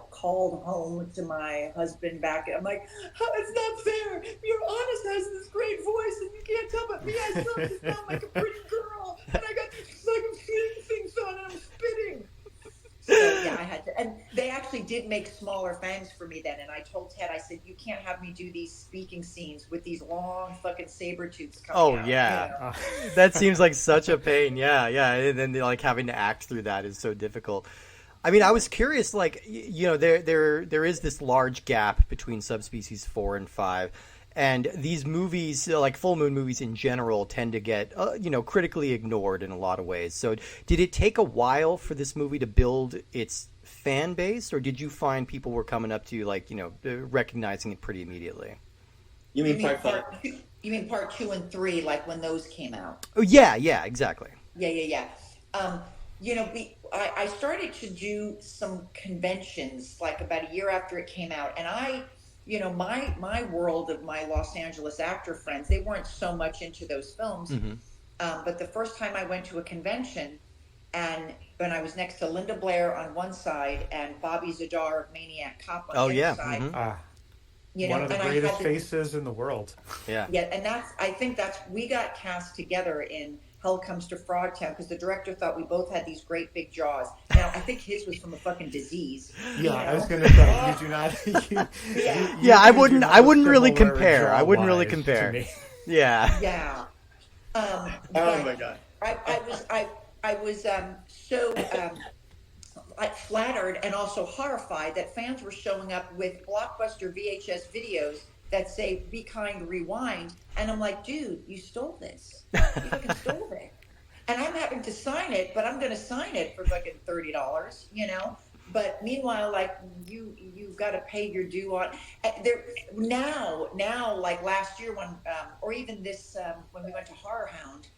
called home to my husband back. I'm like, it's not fair. Your Honest has this great voice, and you can't tell, but me, I still just sound like a pretty girl, and I got these like things on, and I'm spitting. So yeah, I had to, and they actually did make smaller fangs for me then. And I told Ted, I said, you can't have me do these speaking scenes with these long fucking saber tooths coming out. Oh yeah, that seems like such a pain. Yeah, and then like having to act through that is so difficult. I mean, I was curious, like, there is this large gap between Subspecies 4 and 5, and these movies, like full moon movies in general, tend to get, critically ignored in a lot of ways. So did it take a while for this movie to build its fan base, or did you find people were coming up to you, like, recognizing it pretty immediately? You mean part 2 and 3, like when those came out? Oh, yeah, exactly. Yeah. I started to do some conventions like about a year after it came out, and my world of my Los Angeles actor friends, they weren't so much into those films. But the first time I went to a convention, and when I was next to Linda Blair on one side and Bobby Zadar of Maniac Cop on the other side. One of the greatest faces in the world. Yeah, and I think we got cast together in Hell Comes to Frogtown because the director thought we both had these great big jaws. Now I think his was from a fucking disease. Yeah, I was gonna say you do not. I wouldn't really compare. I wouldn't really compare. Yeah. Oh my God. I was so flattered and also horrified that fans were showing up with Blockbuster VHS videos that say "Be Kind, Rewind," and I'm like, dude, you stole this. You fucking stole it. And I'm having to sign it, but I'm going to sign it for fucking $30, you know. But meanwhile, like you've got to pay your due on there now. Like last year when, or even this when we went to Horror Hound,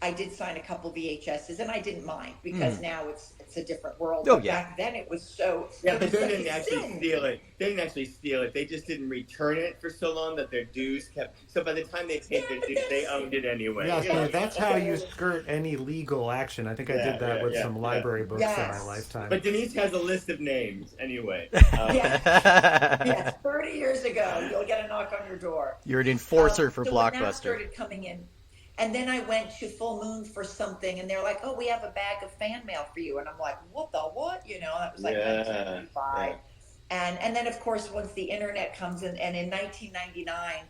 I did sign a couple VHSs, and I didn't mind because now it's a different world. Oh, but yeah. Back then it was so. Yeah, it but was they such didn't a actually sin. steal it. They didn't actually steal it. They just didn't return it for so long that their dues kept. So by the time they paid their dues, they owned it anyway. Yeah, you so know? that's how you skirt any legal action. I think I did that with some library books in my Yes. lifetime. But Denice has a list of names anyway. Yes, 30 years ago, you'll get a knock on your door. You're an enforcer for So when that Blockbuster. started coming in, and then I went to Full Moon for something, and they're like, "Oh, we have a bag of fan mail for you," and I'm like, "What the what?" You know, that was like 1995, and then of course once the internet comes in, and in 1999,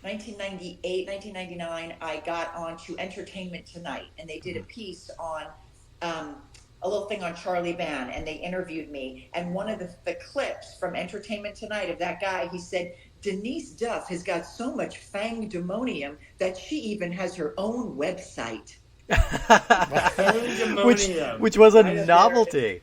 1999, I got onto Entertainment Tonight, and they did a piece on. A little thing on Charlie Van, and they interviewed me. And one of the clips from Entertainment Tonight of that guy, he said, Denice Duff has got so much fangdemonium that she even has her own website. which was a novelty.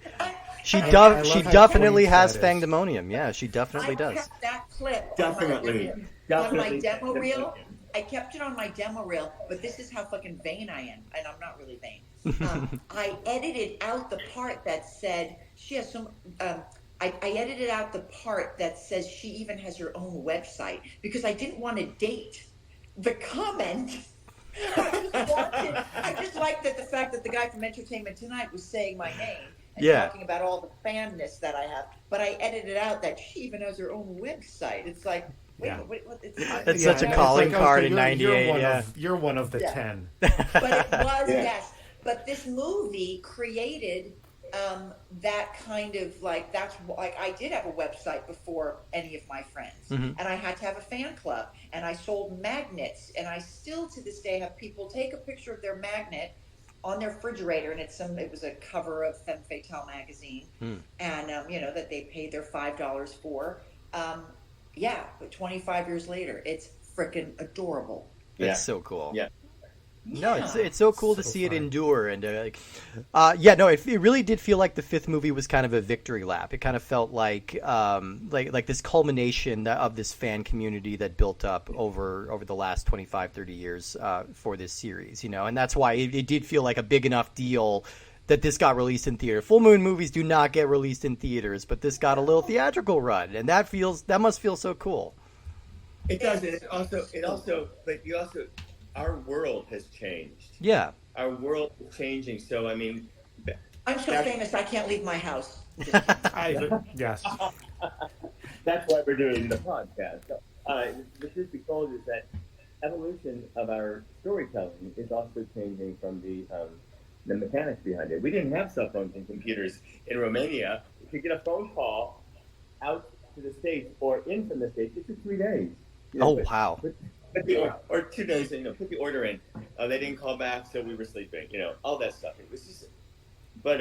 She definitely has that is. fangdemonium. Yeah, she definitely does. I kept that clip Definitely. on my demo reel. I kept it on my demo reel, but this is how fucking vain I am, and I'm not really vain. I edited out the part that said she has some. I edited out the part that says she even has her own website because I didn't want to date the comment. I just liked that the fact that the guy from Entertainment Tonight was saying my name and talking about all the fanness that I have. But I edited out that she even has her own website. It's like. Wait, That's such a calling card in '98. You're one of the 10. But it was, yes. But this movie created that kind of like, that's like, I did have a website before any of my friends, and I had to have a fan club, and I sold magnets, and I still to this day have people take a picture of their magnet on their refrigerator, and it was a cover of Femme Fatale magazine, and that they paid their $5 for. But 25 years later, it's freaking adorable. It's so cool. Yeah. No, it's so cool to see it endure, and it really did feel like the fifth movie was kind of a victory lap. It kind of felt like this culmination of this fan community that built up over the last 25, 30 years for this series, and that's why it did feel like a big enough deal that this got released in theater. Full Moon movies do not get released in theaters, but this got a little theatrical run, and that must feel so cool. It does. It also, our world has changed. Yeah. Our world is changing. So, I mean, I'm so famous I can't leave my house. Yes. That's why we're doing the podcast. So, the truth be told is that evolution of our storytelling is also changing from the mechanics behind it. We didn't have cell phones and computers in Romania. To get a phone call out to the States or in from the States, it took 3 days. Wow. Or 2 days, put the order in. They didn't call back, so we were sleeping, all that stuff. It was just, but,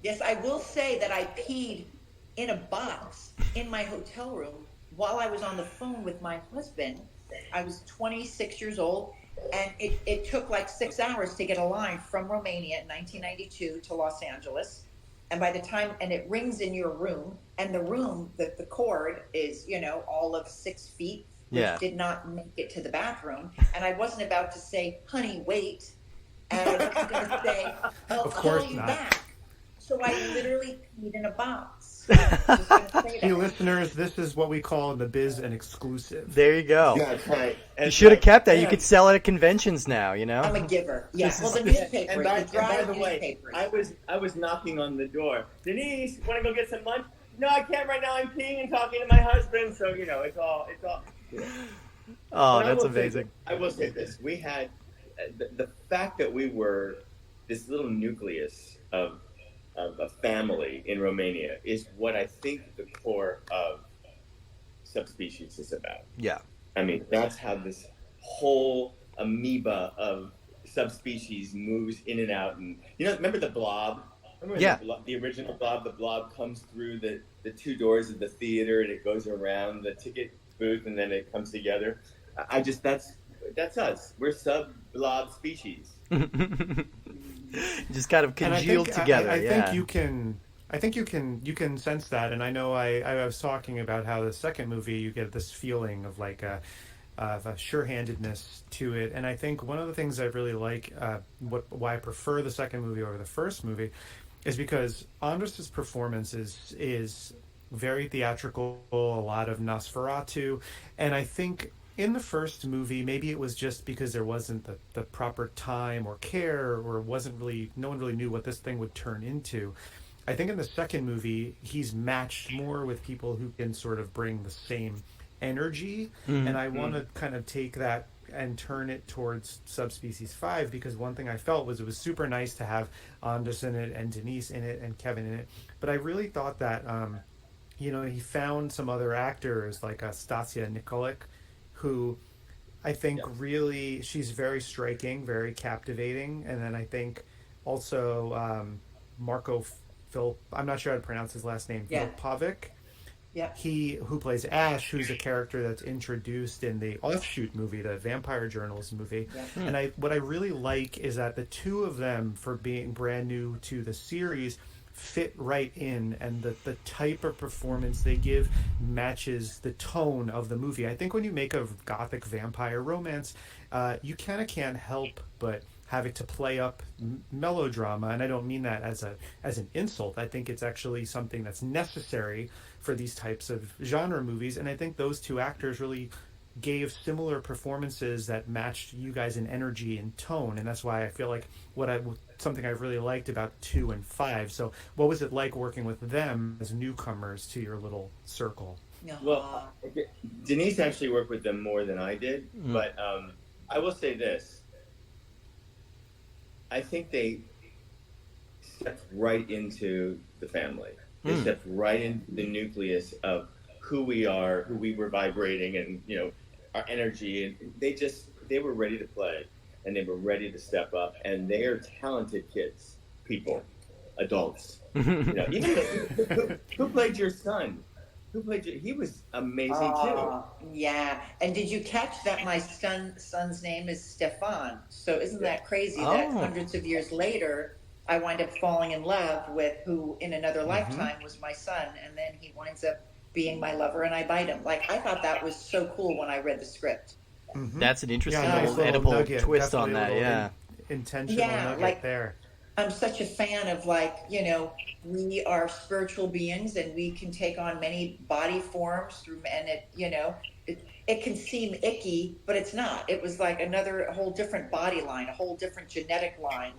Yes, I will say that I peed in a box in my hotel room while I was on the phone with my husband. I was 26 years old, and it took like 6 hours to get a line from Romania in 1992 to Los Angeles. And by the time, and it rings in your room, and the room, the cord is, all of 6 feet, which did not make it to the bathroom. And I wasn't about to say, honey, wait. And I was going to say, I'll call you back. So I literally peed in a box. Hey, listeners, this is what we call in the biz an exclusive. There you go. Yeah, that's right. You should have kept that. You could sell it at conventions now, I'm a giver. Yeah. Well, the newspaper. And by the way, I was knocking on the door. Denice, want to go get some lunch? No, I can't right now. I'm peeing and talking to my husband. So, it's all. Oh, that's amazing. I will say this. We had the fact that we were this little nucleus of a family in Romania is what I think the core of Subspecies is about. Yeah. I mean, that's how this whole amoeba of Subspecies moves in and out. And, remember the Blob Remember Yeah. the original Blob? The Blob comes through the two doors of the theater and it goes around the ticket booth and then it comes together. I just that's us. We're sub-blob species. Just kind of And congealed together. I think Yeah. you can. I think you can sense that, and I know I was talking about how the second movie you get this feeling of a sure-handedness to it, and I think one of the things I really like, why I prefer the second movie over the first movie, is because Andres's performance is very theatrical, a lot of Nosferatu, and I think in the first movie maybe it was just because there wasn't the proper time or care, or wasn't really no one really knew what this thing would turn into. I think in the second movie he's matched more with people who can sort of bring the same energy, and I want to kind of take that and turn it towards Subspecies 5, because one thing I felt was it was super nice to have Andres in it and Denice in it and Kevin in it, but I really thought that he found some other actors like Stasia Nikolic, who I think really, she's very striking, very captivating, and then I think also Marco Phil, I'm not sure how to pronounce his last name, Yeah. Filipovic. Yeah. He who plays Ash, who's a character that's introduced in the Offshoot movie, the vampire journalism movie. Yeah. And what I really like is that the two of them, for being brand new to the series, fit right in, and the type of performance they give matches the tone of the movie. I think when you make a gothic vampire romance, you kind of can't help but have it to play up melodrama, and I don't mean that as an insult. I think it's actually something that's necessary for these types of genre movies, and I think those two actors really gave similar performances that matched you guys in energy and tone, and that's why I feel like something I really liked about 2 and 5. So what was it like working with them as newcomers to your little circle? Well, Denice actually worked with them more than I did, but I will say this. I think they stepped right into the family. They stepped right into the nucleus of who we are, who we were vibrating, and our energy. And they were ready to play, and they were ready to step up. And they are talented kids, people, adults. Even who played your son? He was amazing too. Yeah. And did you catch that my son's name is Stefan? So isn't that crazy that hundreds of years later, I wind up falling in love with who in another lifetime was my son, and then he winds up being my lover, and I bite him. Like, I thought that was so cool when I read the script. That's an interesting nice little edible nugget, twist on definitely that. a little Yeah. Intentional nugget there. I'm such a fan of, we are spiritual beings and we can take on many body forms and it can seem icky, but it's not. It was like a whole different body line, a whole different genetic line.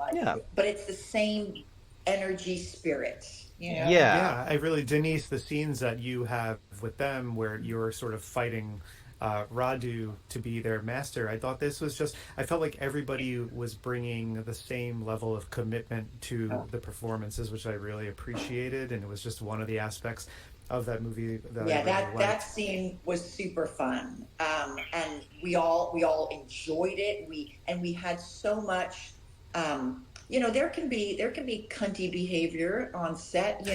But it's the same energy spirit, Yeah. Yeah, Denice, the scenes that you have with them where you're sort of fighting Radu to be their master, I thought I felt like everybody was bringing the same level of commitment to the performances, which I really appreciated, and it was just one of the aspects of that movie that I really liked. That scene was super fun, and we all enjoyed it. We had so much. There can be cunty behavior on set.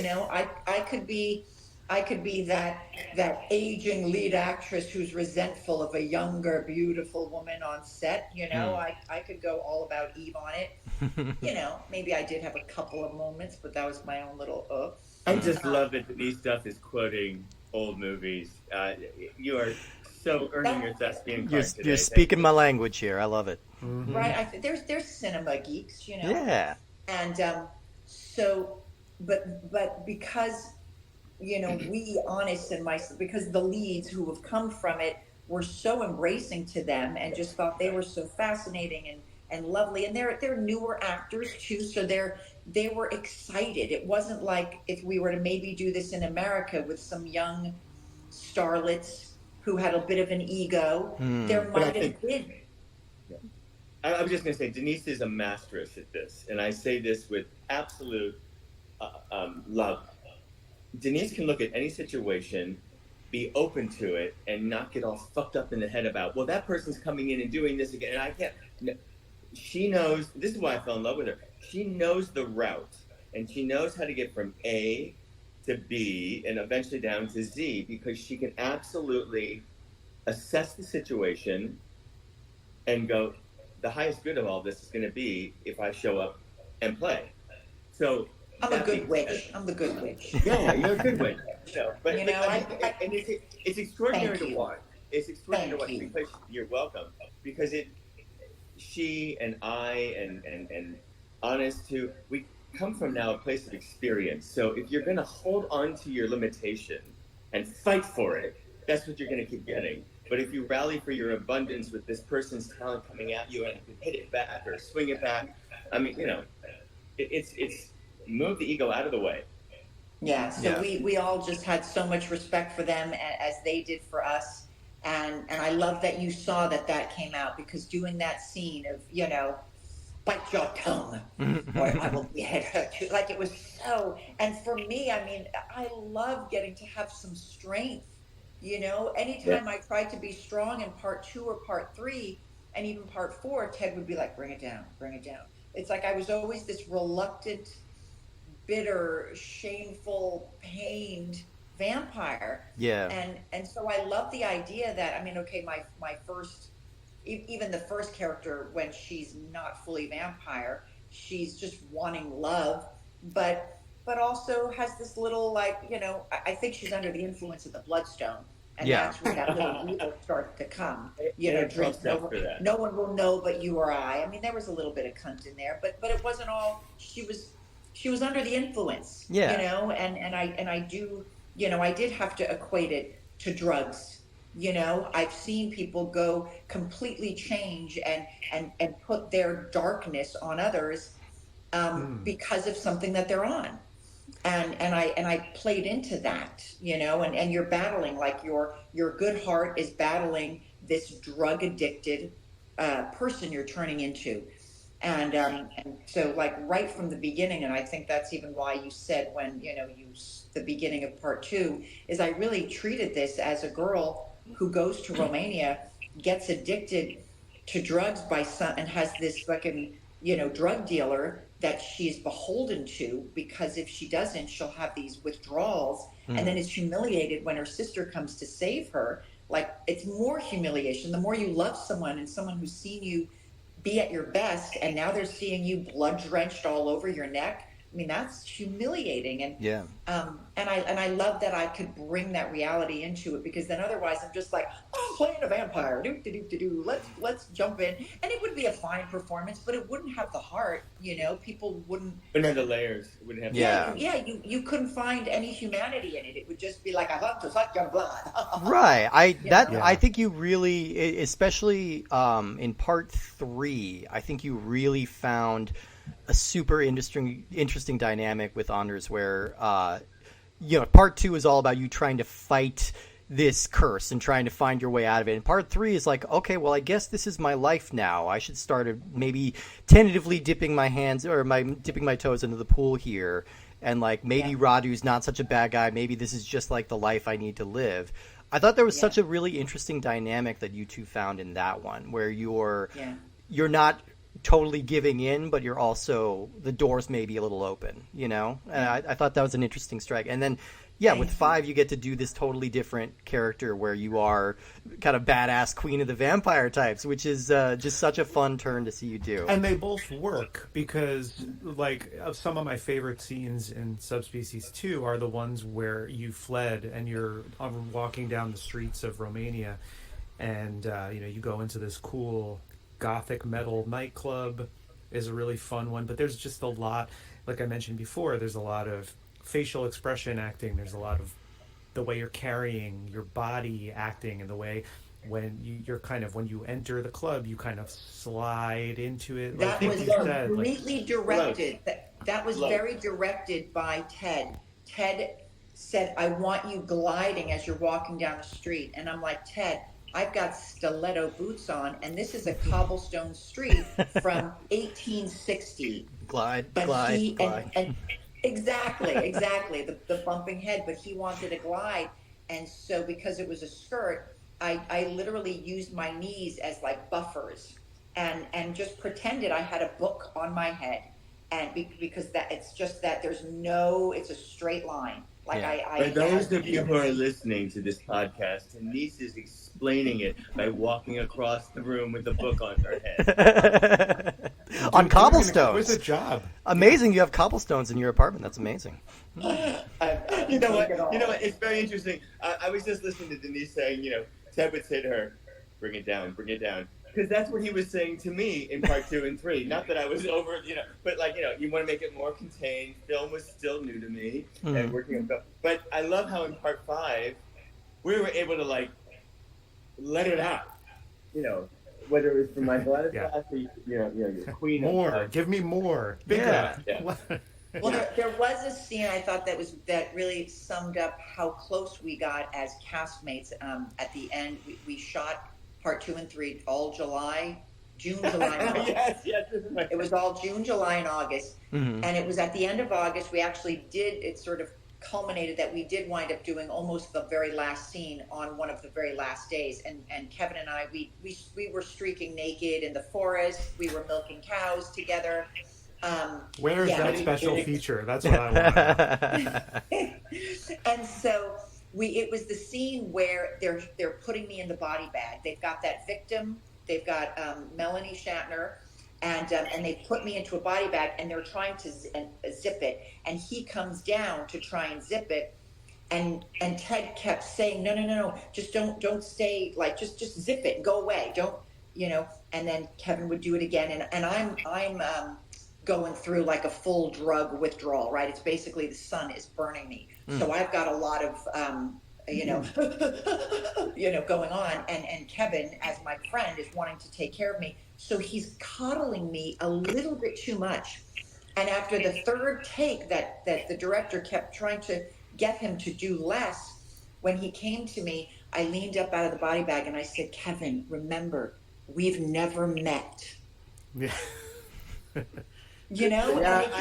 I could be that aging lead actress who's resentful of a younger, beautiful woman on set. I could go all about Eve on it. Maybe I did have a couple of moments, but that was my own little. I just love that Denice Duff is quoting old movies. You are so earning your thespian card today. You're speaking my language here. I love it. Mm-hmm. Right? There's cinema geeks, Yeah. And but because. We, Honest and myself, because the leads who have come from it were so embracing to them and just thought they were so fascinating and lovely. And they're newer actors too, so they were excited. It wasn't like if we were to maybe do this in America with some young starlets who had a bit of an ego. There might have been. I was just going to say, Denice is a masteress at this, and I say this with absolute love. Denice can look at any situation, be open to it, and not get all fucked up in the head about, well, that person's coming in and doing this again, and I can't. No. She knows, this is why I fell in love with her. She knows the route and she knows how to get from A to B and eventually down to Z because she can absolutely assess the situation and go, the highest good of all this is going to be if I show up and play. So I'm a good witch. I'm the good witch. yeah, you're a good witch. But and it's extraordinary to watch. It's extraordinary to watch because you're welcome. Because she and I and Honest too, we come from now a place of experience. So if you're going to hold on to your limitation and fight for it, that's what you're going to keep getting. But if you rally for your abundance with this person's talent coming at you and you can hit it back or swing it back, I mean, it's move the ego out of the way. Yeah. So we all just had so much respect for them as they did for us. And I love that you saw that came out, because doing that scene of, bite your tongue or I will behead her too. Like, it was so, and for me, I mean, I love getting to have some strength, anytime I tried to be strong in part 2 or part 3 and even part 4, Ted would be like, bring it down. It's like I was always this reluctant, bitter, shameful, pained vampire. Yeah. And so I love the idea that, I mean, okay, my first, even the first character, when she's not fully vampire, she's just wanting love, but also has this little, like, I think she's under the influence of the bloodstone, and that's where that little evil starts to come. Drinks, no one will know but you or I. I mean, there was a little bit of cunt in there, but it wasn't all. She was under the influence. And I do, I did have to equate it to drugs. I've seen people go completely change and put their darkness on others because of something that they're on. And I played into that, and you're battling, like your good heart is battling this drug addicted person you're turning into. And so, like, right from the beginning, and I think that's even why you said when, the beginning of part 2 is I really treated this as a girl who goes to Romania, gets addicted to drugs and has this fucking, drug dealer that she's beholden to, because if she doesn't, she'll have these withdrawals, and then is humiliated when her sister comes to save her. Like, it's more humiliation. The more you love someone, and someone who's seen you be at your best, and now they're seeing you blood drenched all over your neck. I mean, that's humiliating. And and I love that I could bring that reality into it, because then otherwise I'm just like, oh, I'm playing a vampire. Let's jump in, and it would be a fine performance, but it wouldn't have the heart. People wouldn't have the layers. It wouldn't have. You couldn't find any humanity in it. It would just be like, I love to suck your blood. Right. I think you really, especially in part 3, I think you really found a super interesting dynamic with Anders, where part 2 is all about you trying to fight this curse and trying to find your way out of it, and part 3 is like, okay, well, I guess this is my life now. I should start maybe tentatively dipping my toes into the pool here, and like, maybe Radu's not such a bad guy. Maybe this is just like the life I need to live. I thought there was such a really interesting dynamic that you two found in that one, where you're not totally giving in, but you're also, the doors may be a little open, and I thought that was an interesting strike. And then with 5 you get to do this totally different character where you are kind of badass queen of the vampire types, which is just such a fun turn to see you do. And they both work, because like some of my favorite scenes in Subspecies 2 are the ones where you fled and you're walking down the streets of Romania, and you go into this cool gothic metal nightclub is a really fun one. But there's just a lot, like I mentioned before, there's a lot of facial expression acting, there's a lot of the way you're carrying your body acting, and the way when you enter the club, you kind of slide into it. That was completely directed. That was very directed by Ted. Ted said, I want you gliding as you're walking down the street. And I'm like, Ted, I've got stiletto boots on, and this is a cobblestone street from 1860. Glide. And exactly, the bumping head. But he wanted to glide, and so because it was a skirt, I literally used my knees as like buffers, and just pretended I had a book on my head, and because that it's just that it's a straight line. Like Yeah. For those of you who are listening to this podcast, Denice is explaining it by walking across the room with a book on her head. On Doing cobblestones. an exquisite job. Amazing, you have cobblestones in your apartment. That's amazing. You know what? It's very interesting. I was just listening to Denice saying, Ted would say to her, "Bring it down, bring it down," because that's what he was saying to me in part 2 and 3. Not that I was over, but you want to make it more contained. Film was still new to me, and working on film. But I love how in part 5 we were able to let it out. Whether it was for my glass or your queen. More. Give me more. Bigger. Yeah. Well, there was a scene I thought that really summed up how close we got as castmates. At the end, we shot part 2 and 3 all June, July, and August. yes. It was all June, July, and August. Mm-hmm. And it was at the end of August we actually it sort of culminated that we did wind up doing almost the very last scene on one of the very last days. And Kevin and I, we were streaking naked in the forest. We were milking cows together. Where's that special feature? That's what I want. And so it was the scene where they're putting me in the body bag. They've got that victim. They've got Melanie Shatner, and they put me into a body bag, and they're trying to zip it. And he comes down to try and zip it, and Ted kept saying, no, just don't stay. Just zip it and go away. Don't. And then Kevin would do it again, and I'm going through like a full drug withdrawal, right? It's basically the sun is burning me. So I've got a lot of, going on. And Kevin, as my friend, is wanting to take care of me. So he's coddling me a little bit too much. And after the third take that the director kept trying to get him to do less, when he came to me, I leaned up out of the body bag and I said, "Kevin, remember, we've never met." Yeah. I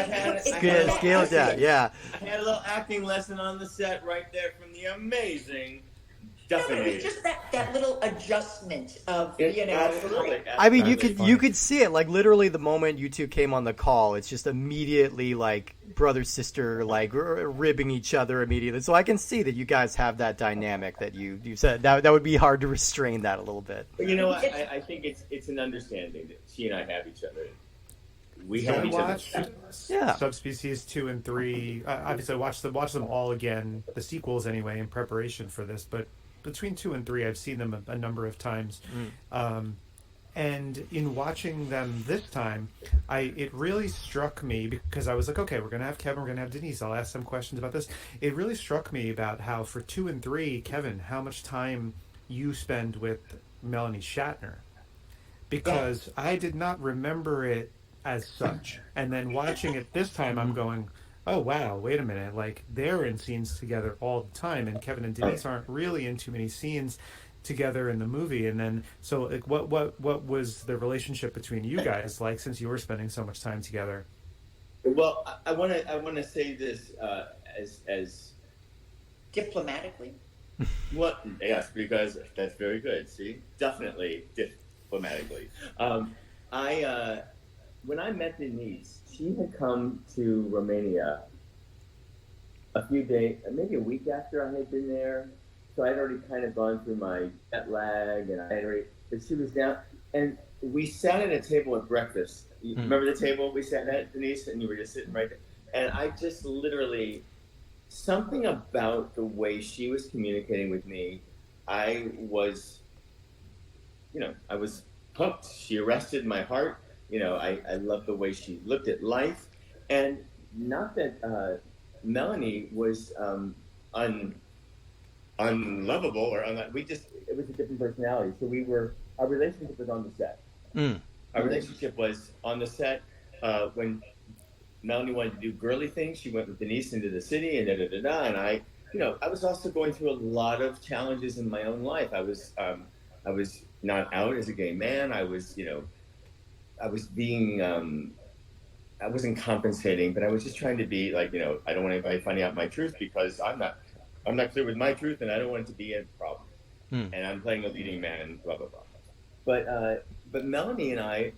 had Scale it down, yeah. I had a little acting lesson on the set right there from the amazing No, but it was just that little adjustment of, Absolutely. I mean, you could see it, like literally the moment you two came on the call, it's just immediately like brother sister, like ribbing each other immediately. So I can see that you guys have that dynamic that you said that would be hard to restrain that a little bit. But you know what? I think it's an understanding that she and I have each other. We have each other. Yeah. Subspecies 2 and 3. Obviously, I watched them all again, the sequels anyway, in preparation for this. But between 2 and 3, I've seen them a number of times. And in watching them this time, it really struck me, because I was like, okay, we're going to have Kevin, we're going to have Denice. I'll ask some questions about this. It really struck me about how for 2 and 3, Kevin, how much time you spend with Melanie Shatner. Because I did not remember it as such. And then watching it this time, I'm going, oh wow, wait a minute, like they're in scenes together all the time, and Kevin and Denice aren't really in too many scenes together in the movie. And then so like what was the relationship between you guys like, since you were spending so much time together? Well, I want to say this as diplomatically. What? Yes, because that's very good. See, definitely diplomatically. When I met Denice, she had come to Romania a few days, maybe a week after I had been there. So I'd already kind of gone through my jet lag, but she was down, and we sat at a table at breakfast. You remember the table we sat at, Denice, and you were just sitting right there. And I just literally, something about the way she was communicating with me, I was hooked. She arrested my heart. I loved the way she looked at life, and not that Melanie was unlovable or it was a different personality. So our relationship was on the set. Our relationship was on the set. When Melanie wanted to do girly things, she went with Denice into the city and and I was also going through a lot of challenges in my own life. I was not out as a gay man. I wasn't compensating, but I was just trying to be like, I don't want anybody finding out my truth, because I'm not clear with my truth, and I don't want it to be a problem. And I'm playing a leading man and blah, blah, blah. But Melanie and I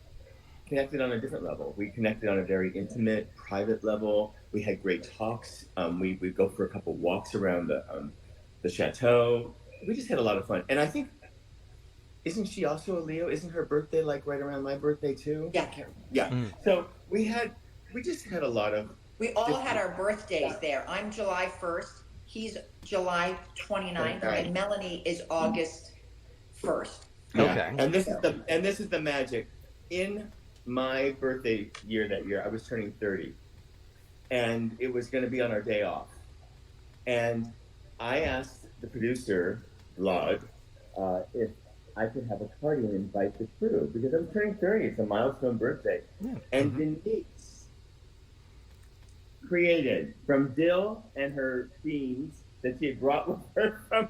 connected on a different level. We connected on a very intimate, private level. We had great talks. We go for a couple walks around the chateau. We just had a lot of fun. And I think, isn't she also a Leo? Isn't her birthday like right around my birthday too? Yeah. Yeah. So we just had a lot of. We all had our birthdays there. I'm July 1st. He's July 29th, and Melanie is August 1st. Yeah. Okay. And this is the magic. In my birthday year that year, I was turning 30, and it was going to be on our day off. And I asked the producer, Vlad, if I could have a party and invite the crew because I was turning 30. It's a milestone birthday. Yeah. And Denice created from Dill and her beans that she had brought with her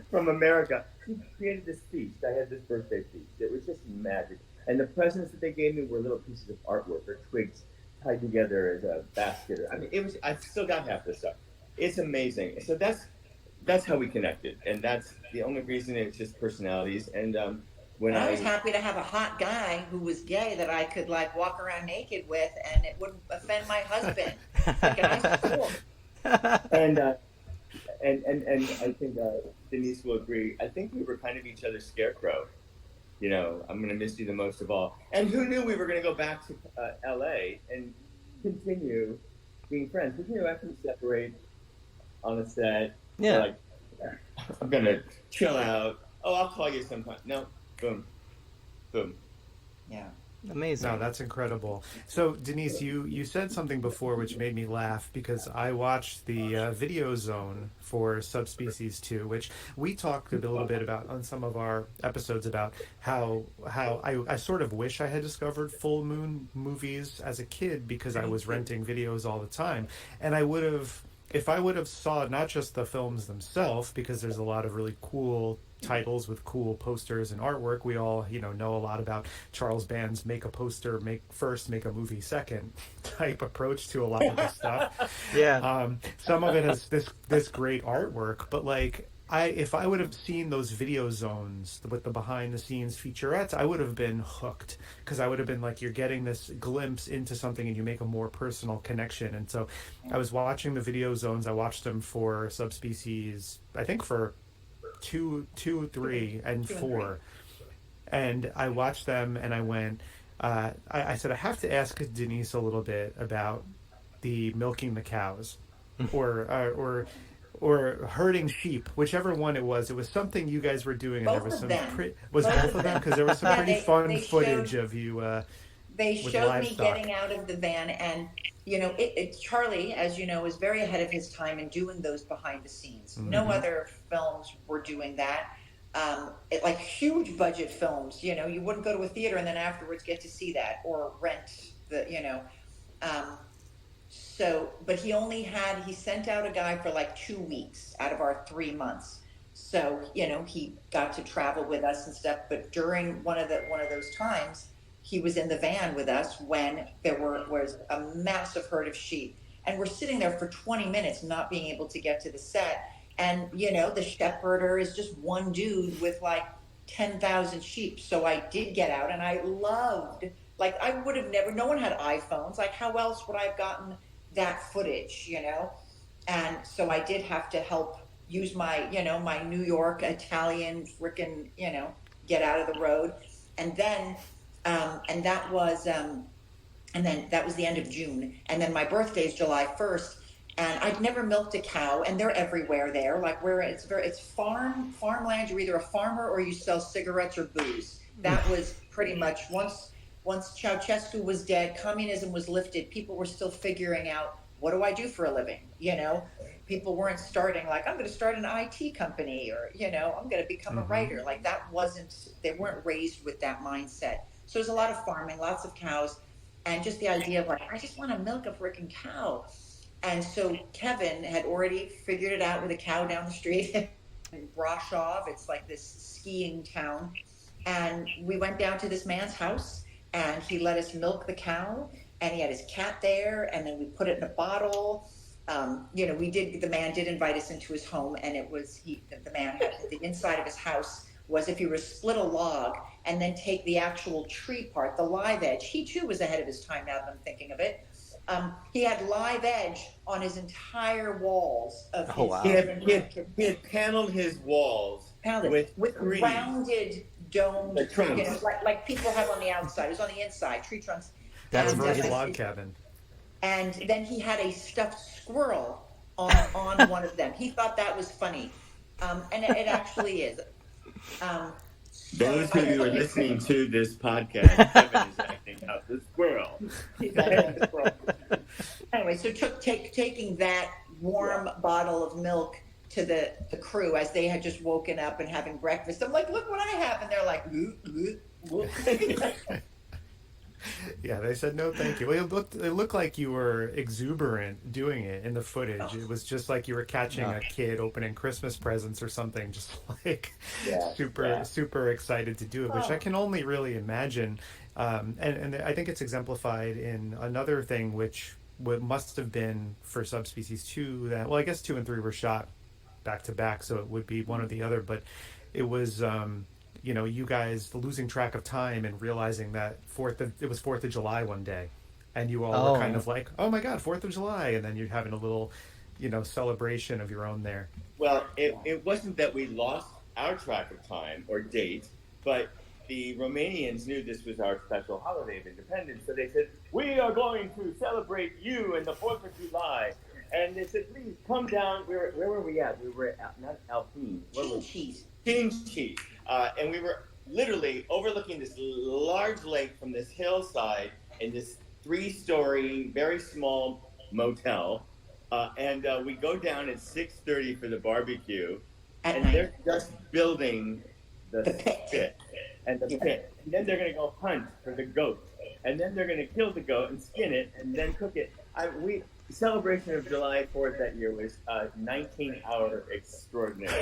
from America. She created this feast. I had this birthday feast. It was just magic. And the presents that they gave me were little pieces of artwork or twigs tied together as a basket. I mean, it was. I've still got half this stuff. It's amazing. So that's how we connected, and that's the only reason. It's just personalities. And when I was happy to have a hot guy who was gay that I could like walk around naked with, and it wouldn't offend my husband. Like a nice cool. And I think Denice will agree. I think we were kind of each other's scarecrow. You know, I'm going to miss you the most of all. And who knew we were going to go back to L.A. and continue being friends? Who knew after we separate on a set? Yeah. Like, I'm going to chill out. Oh, I'll call you sometime. No. Boom. Boom. Yeah. Amazing. No, that's incredible. So, Denice, you said something before which made me laugh because I watched the Video Zone for Subspecies 2, which we talked a little bit about on some of our episodes about how I sort of wish I had discovered full moon movies as a kid because I was renting videos all the time. And I would have, if I would have saw not just the films themselves, because there's a lot of really cool titles with cool posters and artwork. We all, know a lot about Charles Band's make a poster, make a movie second type approach to a lot of this stuff. Yeah. Some of it has this great artwork, but if I would have seen those video zones with the behind the scenes featurettes, I would have been hooked because I would have been like, you're getting this glimpse into something and you make a more personal connection. And so I was watching the video zones. I watched them for Subspecies, I think for 2, 3, and 4. And I watched them and I went, I said, I have to ask Denice a little bit about the milking the cows or herding sheep, whichever one it was. It was something you guys were doing, and Both there was of some them. both of them, because there was some pretty fun they footage showed, of you. They with showed me livestock. getting out of the van, and Charlie, as you know, is very ahead of his time in doing those behind the scenes. Mm-hmm. No other films were doing that. Like huge budget films, you wouldn't go to a theater and then afterwards get to see that or rent but he sent out a guy for like 2 weeks out of our 3 months. So, he got to travel with us and stuff. But during one of those times, he was in the van with us when there was a massive herd of sheep. And we're sitting there for 20 minutes not being able to get to the set. And, the shepherd is just one dude with like 10,000 sheep. So I did get out and I loved, I would have never, no one had iPhones. Like, how else would I have gotten that footage, And so I did have to help use my, my New York Italian frickin', get out of the road. And then, that was the end of June. And then my birthday is July 1st. And I'd never milked a cow, and they're everywhere there. Like where it's farmland. You're either a farmer or you sell cigarettes or booze. That was pretty much once Ceausescu was dead, communism was lifted. People were still figuring out, what do I do for a living? People weren't starting like, I'm going to start an IT company or I'm going to become a writer. Like they weren't raised with that mindset. So there's a lot of farming, lots of cows, and just the idea of like, I just want to milk a freaking cow. And so Kevin had already figured it out with a cow down the street in Brasov. It's like this skiing town. And we went down to this man's house and he let us milk the cow, and he had his cat there, and then we put it in a bottle. The man did invite us into his home, and it was, the man had, the inside of his house was if you were to split a log and then take the actual tree part, the live edge. He too was ahead of his time now that I'm thinking of it. He had live edge on his entire walls of his. Oh, wow. He had paneled his walls with trees. Rounded domed, The trunks. like people have on the outside. It was on the inside, tree trunks. That's And, Reverse amazing. log cabin. And then he had a stuffed squirrel on one of them. He thought that was funny, and it actually is. Those of you who are listening to this podcast, Kevin is acting out the squirrel. Anyway, so taking that warm bottle of milk to the crew as they had just woken up and having breakfast. I'm like, look what I have, and they're like, Yeah, they said no, thank you. Well, it looked like you were exuberant doing it in the footage. It was just like you were catching a kid opening Christmas presents or something, just like super excited to do it, which I can only really imagine. And I think it's exemplified in another thing, which must have been for Subspecies 2. That, well, I guess 2 and 3 were shot back to back, so it would be one or the other. But it was. You guys losing track of time and realizing that it was 4th of July one day, and you all were kind of like, oh my God, 4th of July. And then you're having a little, celebration of your own there. Well, it wasn't that we lost our track of time or date, but the Romanians knew this was our special holiday of independence. So they said, we are going to celebrate you and the 4th of July. And they said, please come down. Where were we at? We were at, not Alpine. Tinchi. And we were literally overlooking this large lake from this hillside in this 3-story, very small motel. And we go down at 6:30 for the barbecue. And they're just building the pit. And then they're going to go hunt for the goat. And then they're going to kill the goat and skin it and then cook it. The celebration of July 4th that year was 19-hour extraordinary.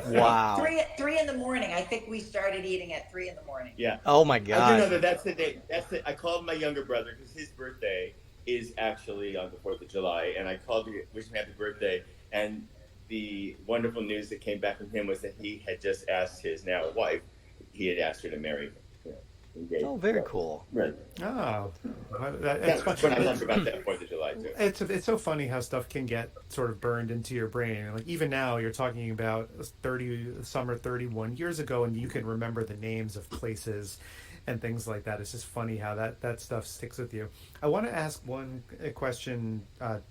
Wow. 3 in the morning. I think we started eating at 3 in the morning. Yeah. Oh my I do God. know that's the day. I called my younger brother because his birthday is actually on the 4th of July, and I called to wish him happy birthday. And the wonderful news that came back from him was that he had just asked his now wife. He had asked her to marry him. Oh, very cool. Right. Oh, That's what I love about that 4th of July too. It's so funny how stuff can get sort of burned into your brain. Like even now, you're talking about summer 31 years ago, and you can remember the names of places and things like that. It's just funny how that stuff sticks with you. I want to ask one question,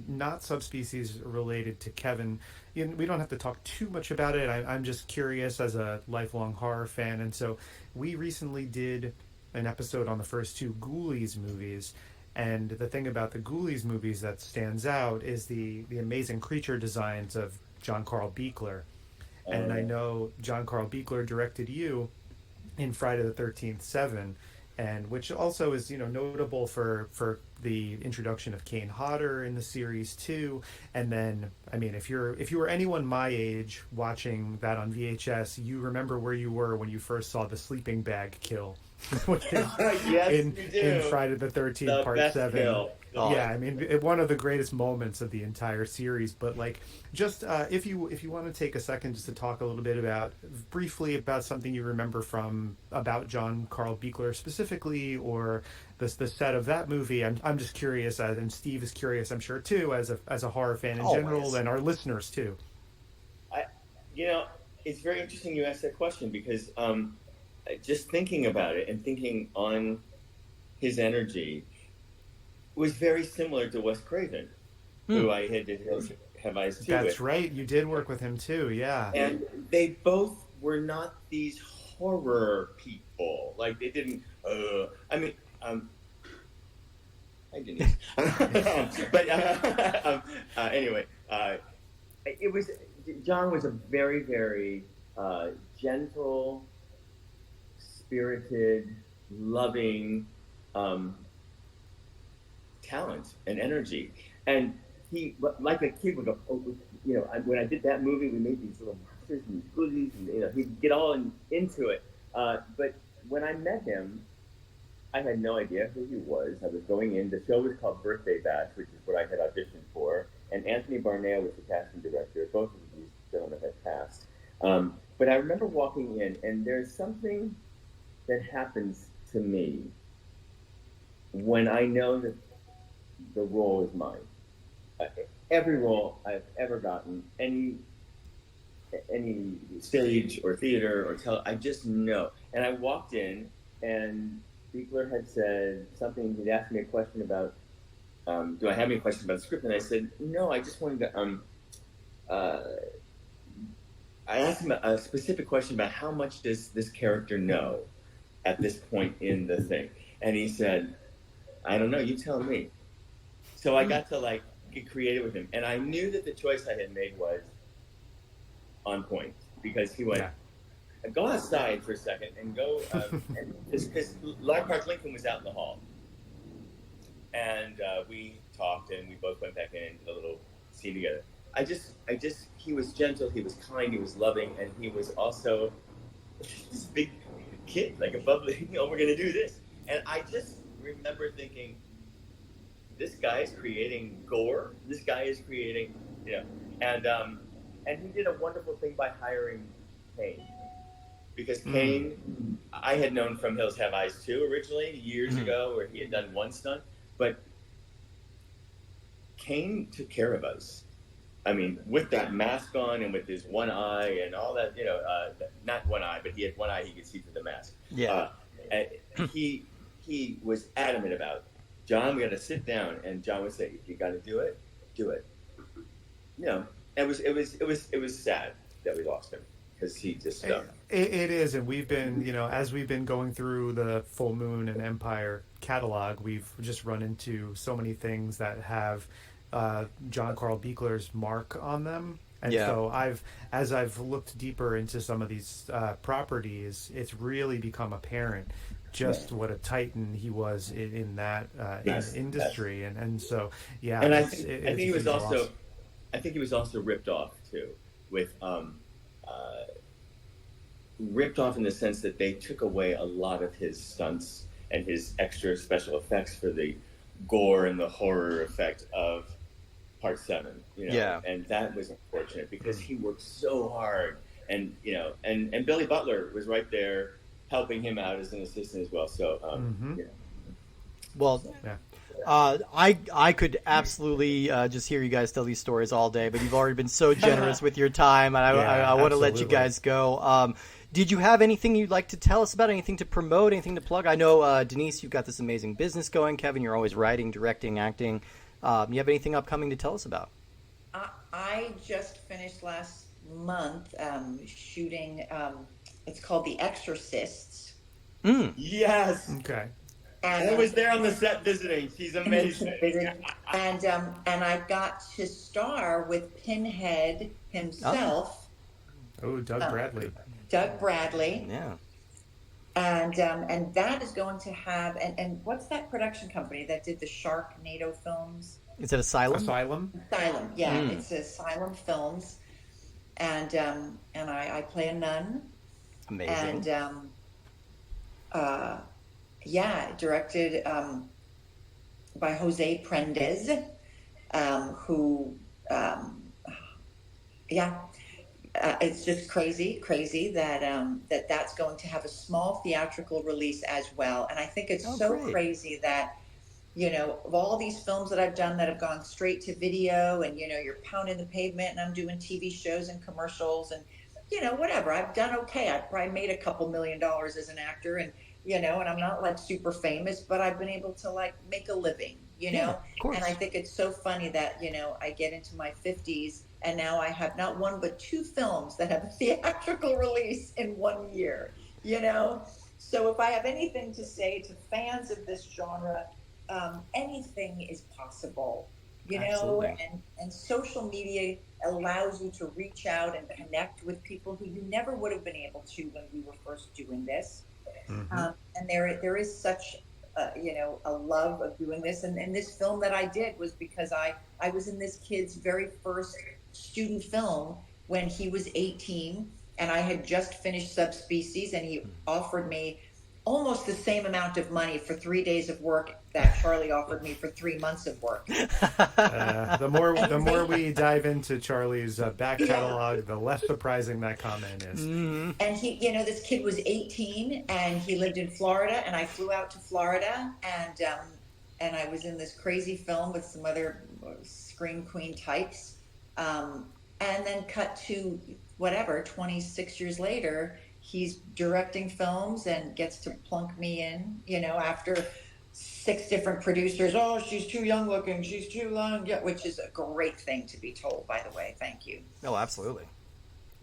not subspecies related to Kevin. We don't have to talk too much about it. I'm just curious as a lifelong horror fan, and so we recently did an episode on the first 2 Ghoulies movies. And the thing about the Ghoulies movies that stands out is the amazing creature designs of John Carl Buechler. And I know John Carl Buechler directed you in Friday the 13th 7, and which also is notable for the introduction of Kane Hodder in the series too. And then if you were anyone my age watching that on VHS, you remember where you were when you first saw the sleeping bag kill. Yes, in Friday the 13th Part 7. Kill. Yeah, one of the greatest moments of the entire series. But just if you want to take a second just to talk a little bit briefly about something you remember about John Carl Buechler specifically, or the set of that movie. I'm just curious, and Steve is curious, I'm sure too, as a horror fan in general, and our listeners too. It's very interesting you asked that question because just thinking about it and thinking on his energy was very similar to Wes Craven, who I had to have eyes too. That's right. You did work with him too. Yeah. And they both were not these horror people. Like they didn't. Hi, Denise. But anyway, John was a very, very gentle, spirited, loving talent and energy. And he, like a kid, would go, when I did that movie, we made these little monsters and these goodies, and he'd get all into it. But when I met him, I had no idea who he was. I was going in. The show was called Birthday Bash, which is what I had auditioned for. And Anthony Barnea was the casting director. Both of these gentlemen had cast. But I remember walking in, and there's something that happens to me when I know that the role is mine. Uh, every role I've ever gotten, any stage or theater or I just know. And I walked in, and Beekler had said something. He'd asked me a question about, do I have any questions about the script? And I said, no, I just wanted to. I asked him a specific question about how much does this character know at this point in the thing, and he said, I don't know. You tell me. So I got to like get creative with him, and I knew that the choice I had made was on point because he went, go outside for a second and go, because Lark Park Lincoln was out in the hall, and we talked, and we both went back in and did a little scene together. He was gentle, he was kind, he was loving, and he was also this big kid, like a bubbly, we're gonna do this. And I just remember thinking, this guy is creating gore. This guy is creating, and he did a wonderful thing by hiring Kane. Because Kane, I had known from Hills Have Eyes too originally, years ago, where he had done one stunt. But Kane took care of us. I mean, with that mask on and with his one eye and all that, not one eye, but he had one eye he could see through the mask. Yeah. He was adamant about, John, we got to sit down, and John would say, "You got to do it, do it." It was sad that we lost him because he just. It is, and we've been, as we've been going through the Full Moon and Empire catalog, we've just run into so many things that have John Carl Beekler's mark on them. And so as I've looked deeper into some of these properties, it's really become apparent just what a titan he was in that industry. Yes. And so, And I think he was also, I think he was also ripped off too, with ripped off in the sense that they took away a lot of his stunts and his extra special effects for the gore and the horror effect of Part 7, and that was unfortunate because he worked so hard, and and Billy Butler was right there helping him out as an assistant as well. So, Well, I could absolutely just hear you guys tell these stories all day, but you've already been so generous with your time, and I want to let you guys go. Did you have anything you'd like to tell us about, anything to promote, anything to plug? I know, Denice, you've got this amazing business going. Kevin, you're always writing, directing, acting. You have anything upcoming to tell us about? I just finished last month shooting, it's called The Exorcists. Yes. Okay. And I was there on the set visiting. She's amazing. And I got to star with Pinhead himself. Oh, Doug Bradley. Doug Bradley. Yeah. And that is going to have and what's that production company that did the Sharknado films? Is it Asylum? Asylum, yeah. It's Asylum Films, and I play a nun. Amazing. And directed by Jose Prendez, who it's just crazy that that's going to have a small theatrical release as well. And I think it's great. Crazy that, of all these films that I've done that have gone straight to video and, you're pounding the pavement and I'm doing TV shows and commercials and, whatever. I've done okay. I've probably made a couple $1 million as an actor and, and I'm not like super famous, but I've been able to like make a living, Yeah, of course. And I think it's so funny that, I get into my 50s and now I have not one but 2 films that have a theatrical release in 1 year, So if I have anything to say to fans of this genre, anything is possible, Absolutely. and social media allows you to reach out and connect with people who you never would have been able to when we were first doing this. And there is such a love of doing this, and this film that I did was because I was in this kid's very first student film when he was 18, and I had just finished Subspecies, and he offered me almost the same amount of money for 3 days of work that Charlie offered me for 3 months of work. The more we dive into Charlie's back Yeah. catalog, the less surprising that comment is. And he, this kid was 18 and he lived in Florida, and I flew out to Florida, and I was in this crazy film with some other scream queen types. And then cut to 26 years later, he's directing films and gets to plunk me in, after 6 different producers. Oh, she's too young looking. She's too young. Yeah, which is a great thing to be told, by the way. Thank you. Oh, absolutely.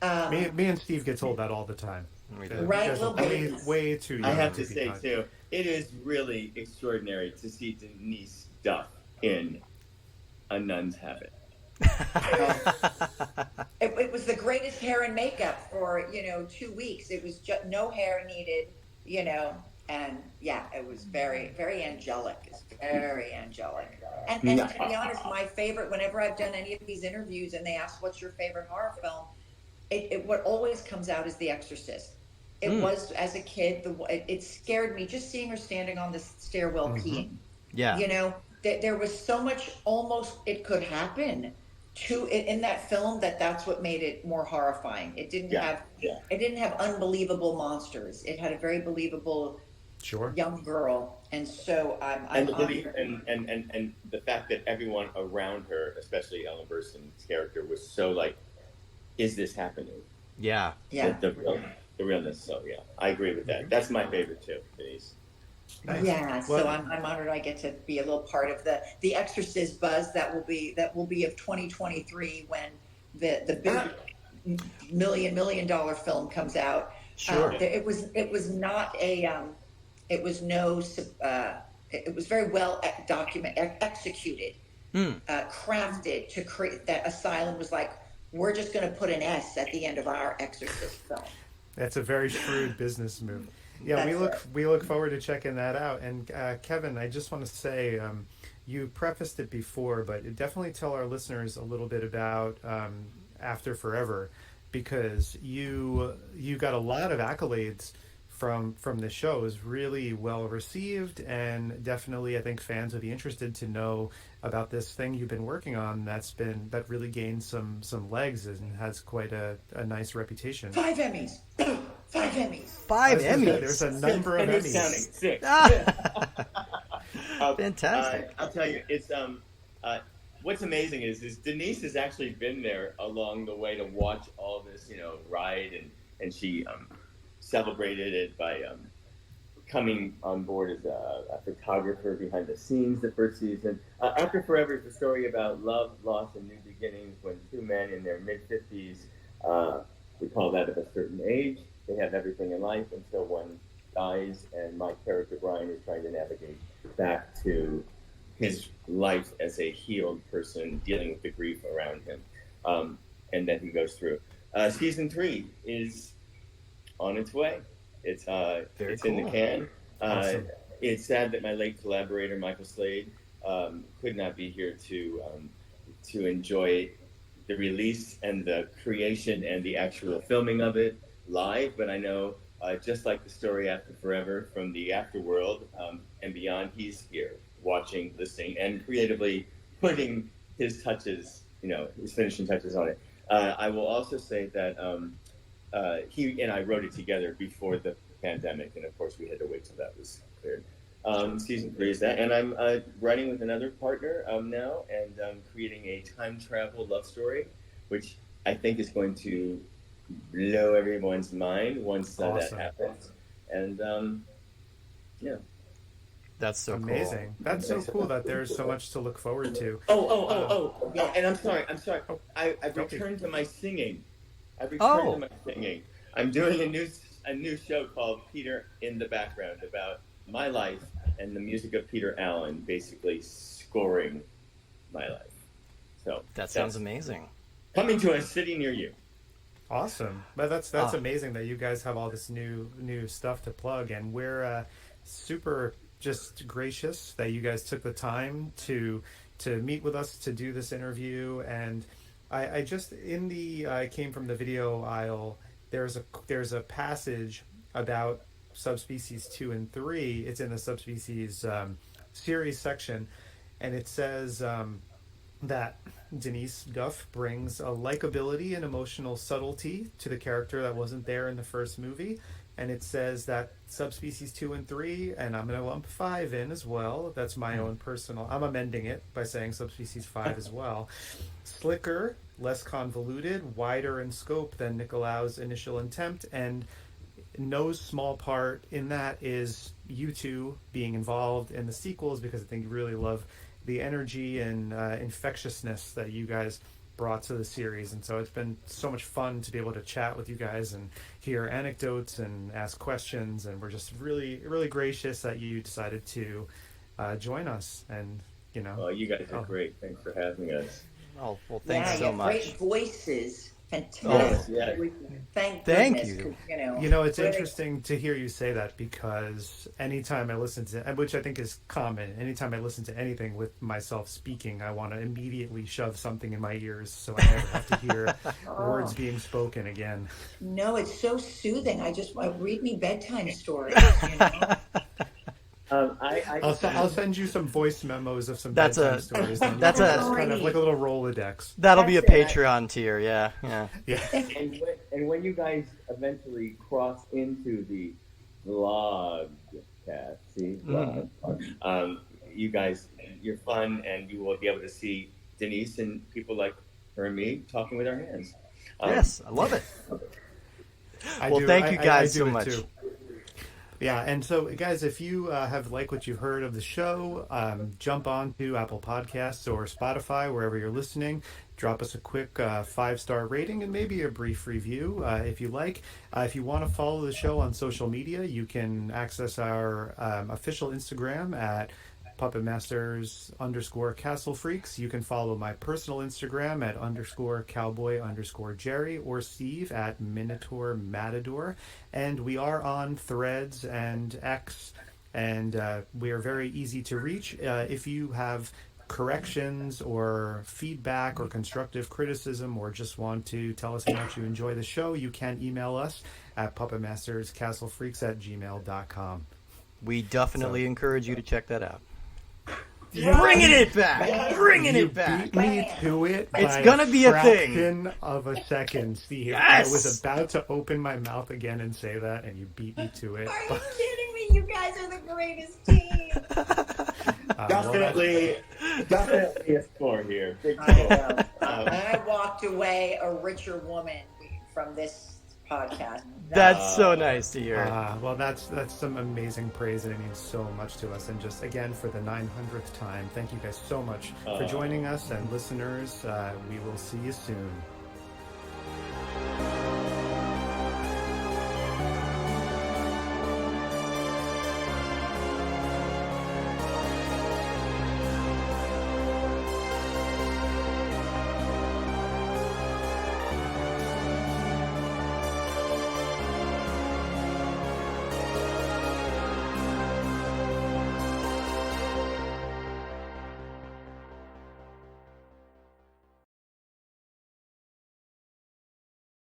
Me and Steve get told that all the time. Right, little way too young. I have to be say, kind. too, it is really extraordinary to see Denice Duff in A Nun's Habit. It was the greatest hair and makeup for 2 weeks. It was just no hair needed, and yeah, it was very, very angelic. It's very angelic. And to be honest, my favorite, whenever I've done any of these interviews and they ask what's your favorite horror film, what always comes out is The Exorcist. It was, as a kid, it scared me just seeing her standing on the stairwell peeing. Yeah. There was so much almost it could happen in that film that's what made it more horrifying. It didn't have unbelievable monsters. It had a very believable young girl, and so I'm and the fact that everyone around her, especially Ellen Burstyn's character, was so like, is this happening? Yeah. The realness. So yeah, I agree with that. That's my favorite too, Denise. Nice. Yeah, so I'm honored I get to be a little part of the Exorcist buzz that will be of 2023 when the big million dollar film comes out. Sure. It was not a it was it was very well executed, crafted to create that Asylum was like, we're just going to put an S at the end of our Exorcist film. That's a very shrewd business move. Yeah, we look forward to checking that out. And Kevin, I just want to say, you prefaced it before, but definitely tell our listeners a little bit about After Forever, because you got a lot of accolades from the show. It was really well received, and definitely I think fans would be interested to know about this thing you've been working on that really gained some legs and has quite a nice reputation. 5 Emmys. 5 Emmys. 5 Emmys. There's a number of It's Emmys. sounding sick. Fantastic. I'll tell you, it's what's amazing is Denise has actually been there along the way to watch all this, ride, and she celebrated it by coming on board as a photographer behind the scenes the first season. After Forever is a story about love, loss, and new beginnings when 2 men in their mid-50s, we call that of a certain age, they have everything in life until one dies, and my character Brian is trying to navigate back to his life as a healed person dealing with the grief around him, and that he goes through. Season 3 is on its way. It's in the can. Awesome. It's sad that my late collaborator Michael Slade could not be here to enjoy the release and the creation and the actual filming of it live. But I know, just like the story After Forever from the afterworld and beyond, he's here watching, listening, and creatively putting his touches, his finishing touches on it. I will also say that he and I wrote it together before the pandemic, and of course we had to wait till that was cleared. Season 3 is that, and I'm writing with another partner now, and creating a time travel love story, which I think is going to blow everyone's mind once that happens. And yeah. That's so amazing. cool. That's so cool that there's so much to look forward to. Oh, and I'm sorry. I've returned to my singing. I'm doing a new show called Peter in the Background about my life and the music of Peter Allen, basically scoring my life. So that sounds amazing. Coming to a city near you. Awesome. But that's amazing that you guys have all this new stuff to plug, and we're super just gracious that you guys took the time to meet with us to do this interview. And I just I came from the video aisle. There's a passage about subspecies 2 and 3, it's in the subspecies series section, and it says that Denice Duff brings a likability and emotional subtlety to the character that wasn't there in the first movie. And it says that subspecies 2 and 3, and I'm going to lump 5 in as well. That's my own personal. I'm amending it by saying subspecies 5 as well. Slicker, less convoluted, wider in scope than Nicolao's initial intent, and no small part in that is you two being involved in the sequels, because I think you really love the energy and infectiousness that you guys brought to the series. And so it's been so much fun to be able to chat with you guys and hear anecdotes and ask questions, and we're just really, really gracious that you decided to join us. And well, you guys are great. Thanks for having us. Oh, well, thanks so much. Great voices. Fantastic. Yeah. Thank you. It's interesting to hear you say that, because anytime I listen to, which I think is common, anytime I listen to anything with myself speaking, I want to immediately shove something in my ears so I never have to hear words being spoken again. No, it's so soothing. I read me bedtime stories. I'll send you some voice memos of some bedtime stories. That's kind of like a little Rolodex. That'll be a Patreon tier, yeah. And when you guys eventually cross into the vlog cast, you guys, you're fun, and you will be able to see Denice and people like her and me talking with our hands. Yes, I love it. Thank you guys so much. Too. Yeah, and so, guys, if you have liked what you've heard of the show, jump on to Apple Podcasts or Spotify, wherever you're listening. Drop us a quick 5-star rating and maybe a brief review if you like. If you want to follow the show on social media, you can access our official Instagram at puppetmasters_castle freaks. You can follow my personal Instagram at _cowboy_Jerry, or Steve at Minotaur Matador. And we are on Threads and X, and we are very easy to reach. If you have corrections or feedback or constructive criticism, or just want to tell us how much you enjoy the show, you can email us at puppetmasterscastlefreaks@gmail.com. We definitely encourage you to check that out. Bringing it back. Beat me to it. It's gonna be a thing. Fraction of a second, Steve. Yes! I was about to open my mouth again and say that, and you beat me to it. Are you kidding me? You guys are the greatest team. Definitely a score here. Big I score. know. I walked away a richer woman from this podcast. That's so nice to hear. Well, that's some amazing praise, and it means so much to us. And just again, for the 900th time, thank you guys so much for joining us. And listeners, we will see you soon.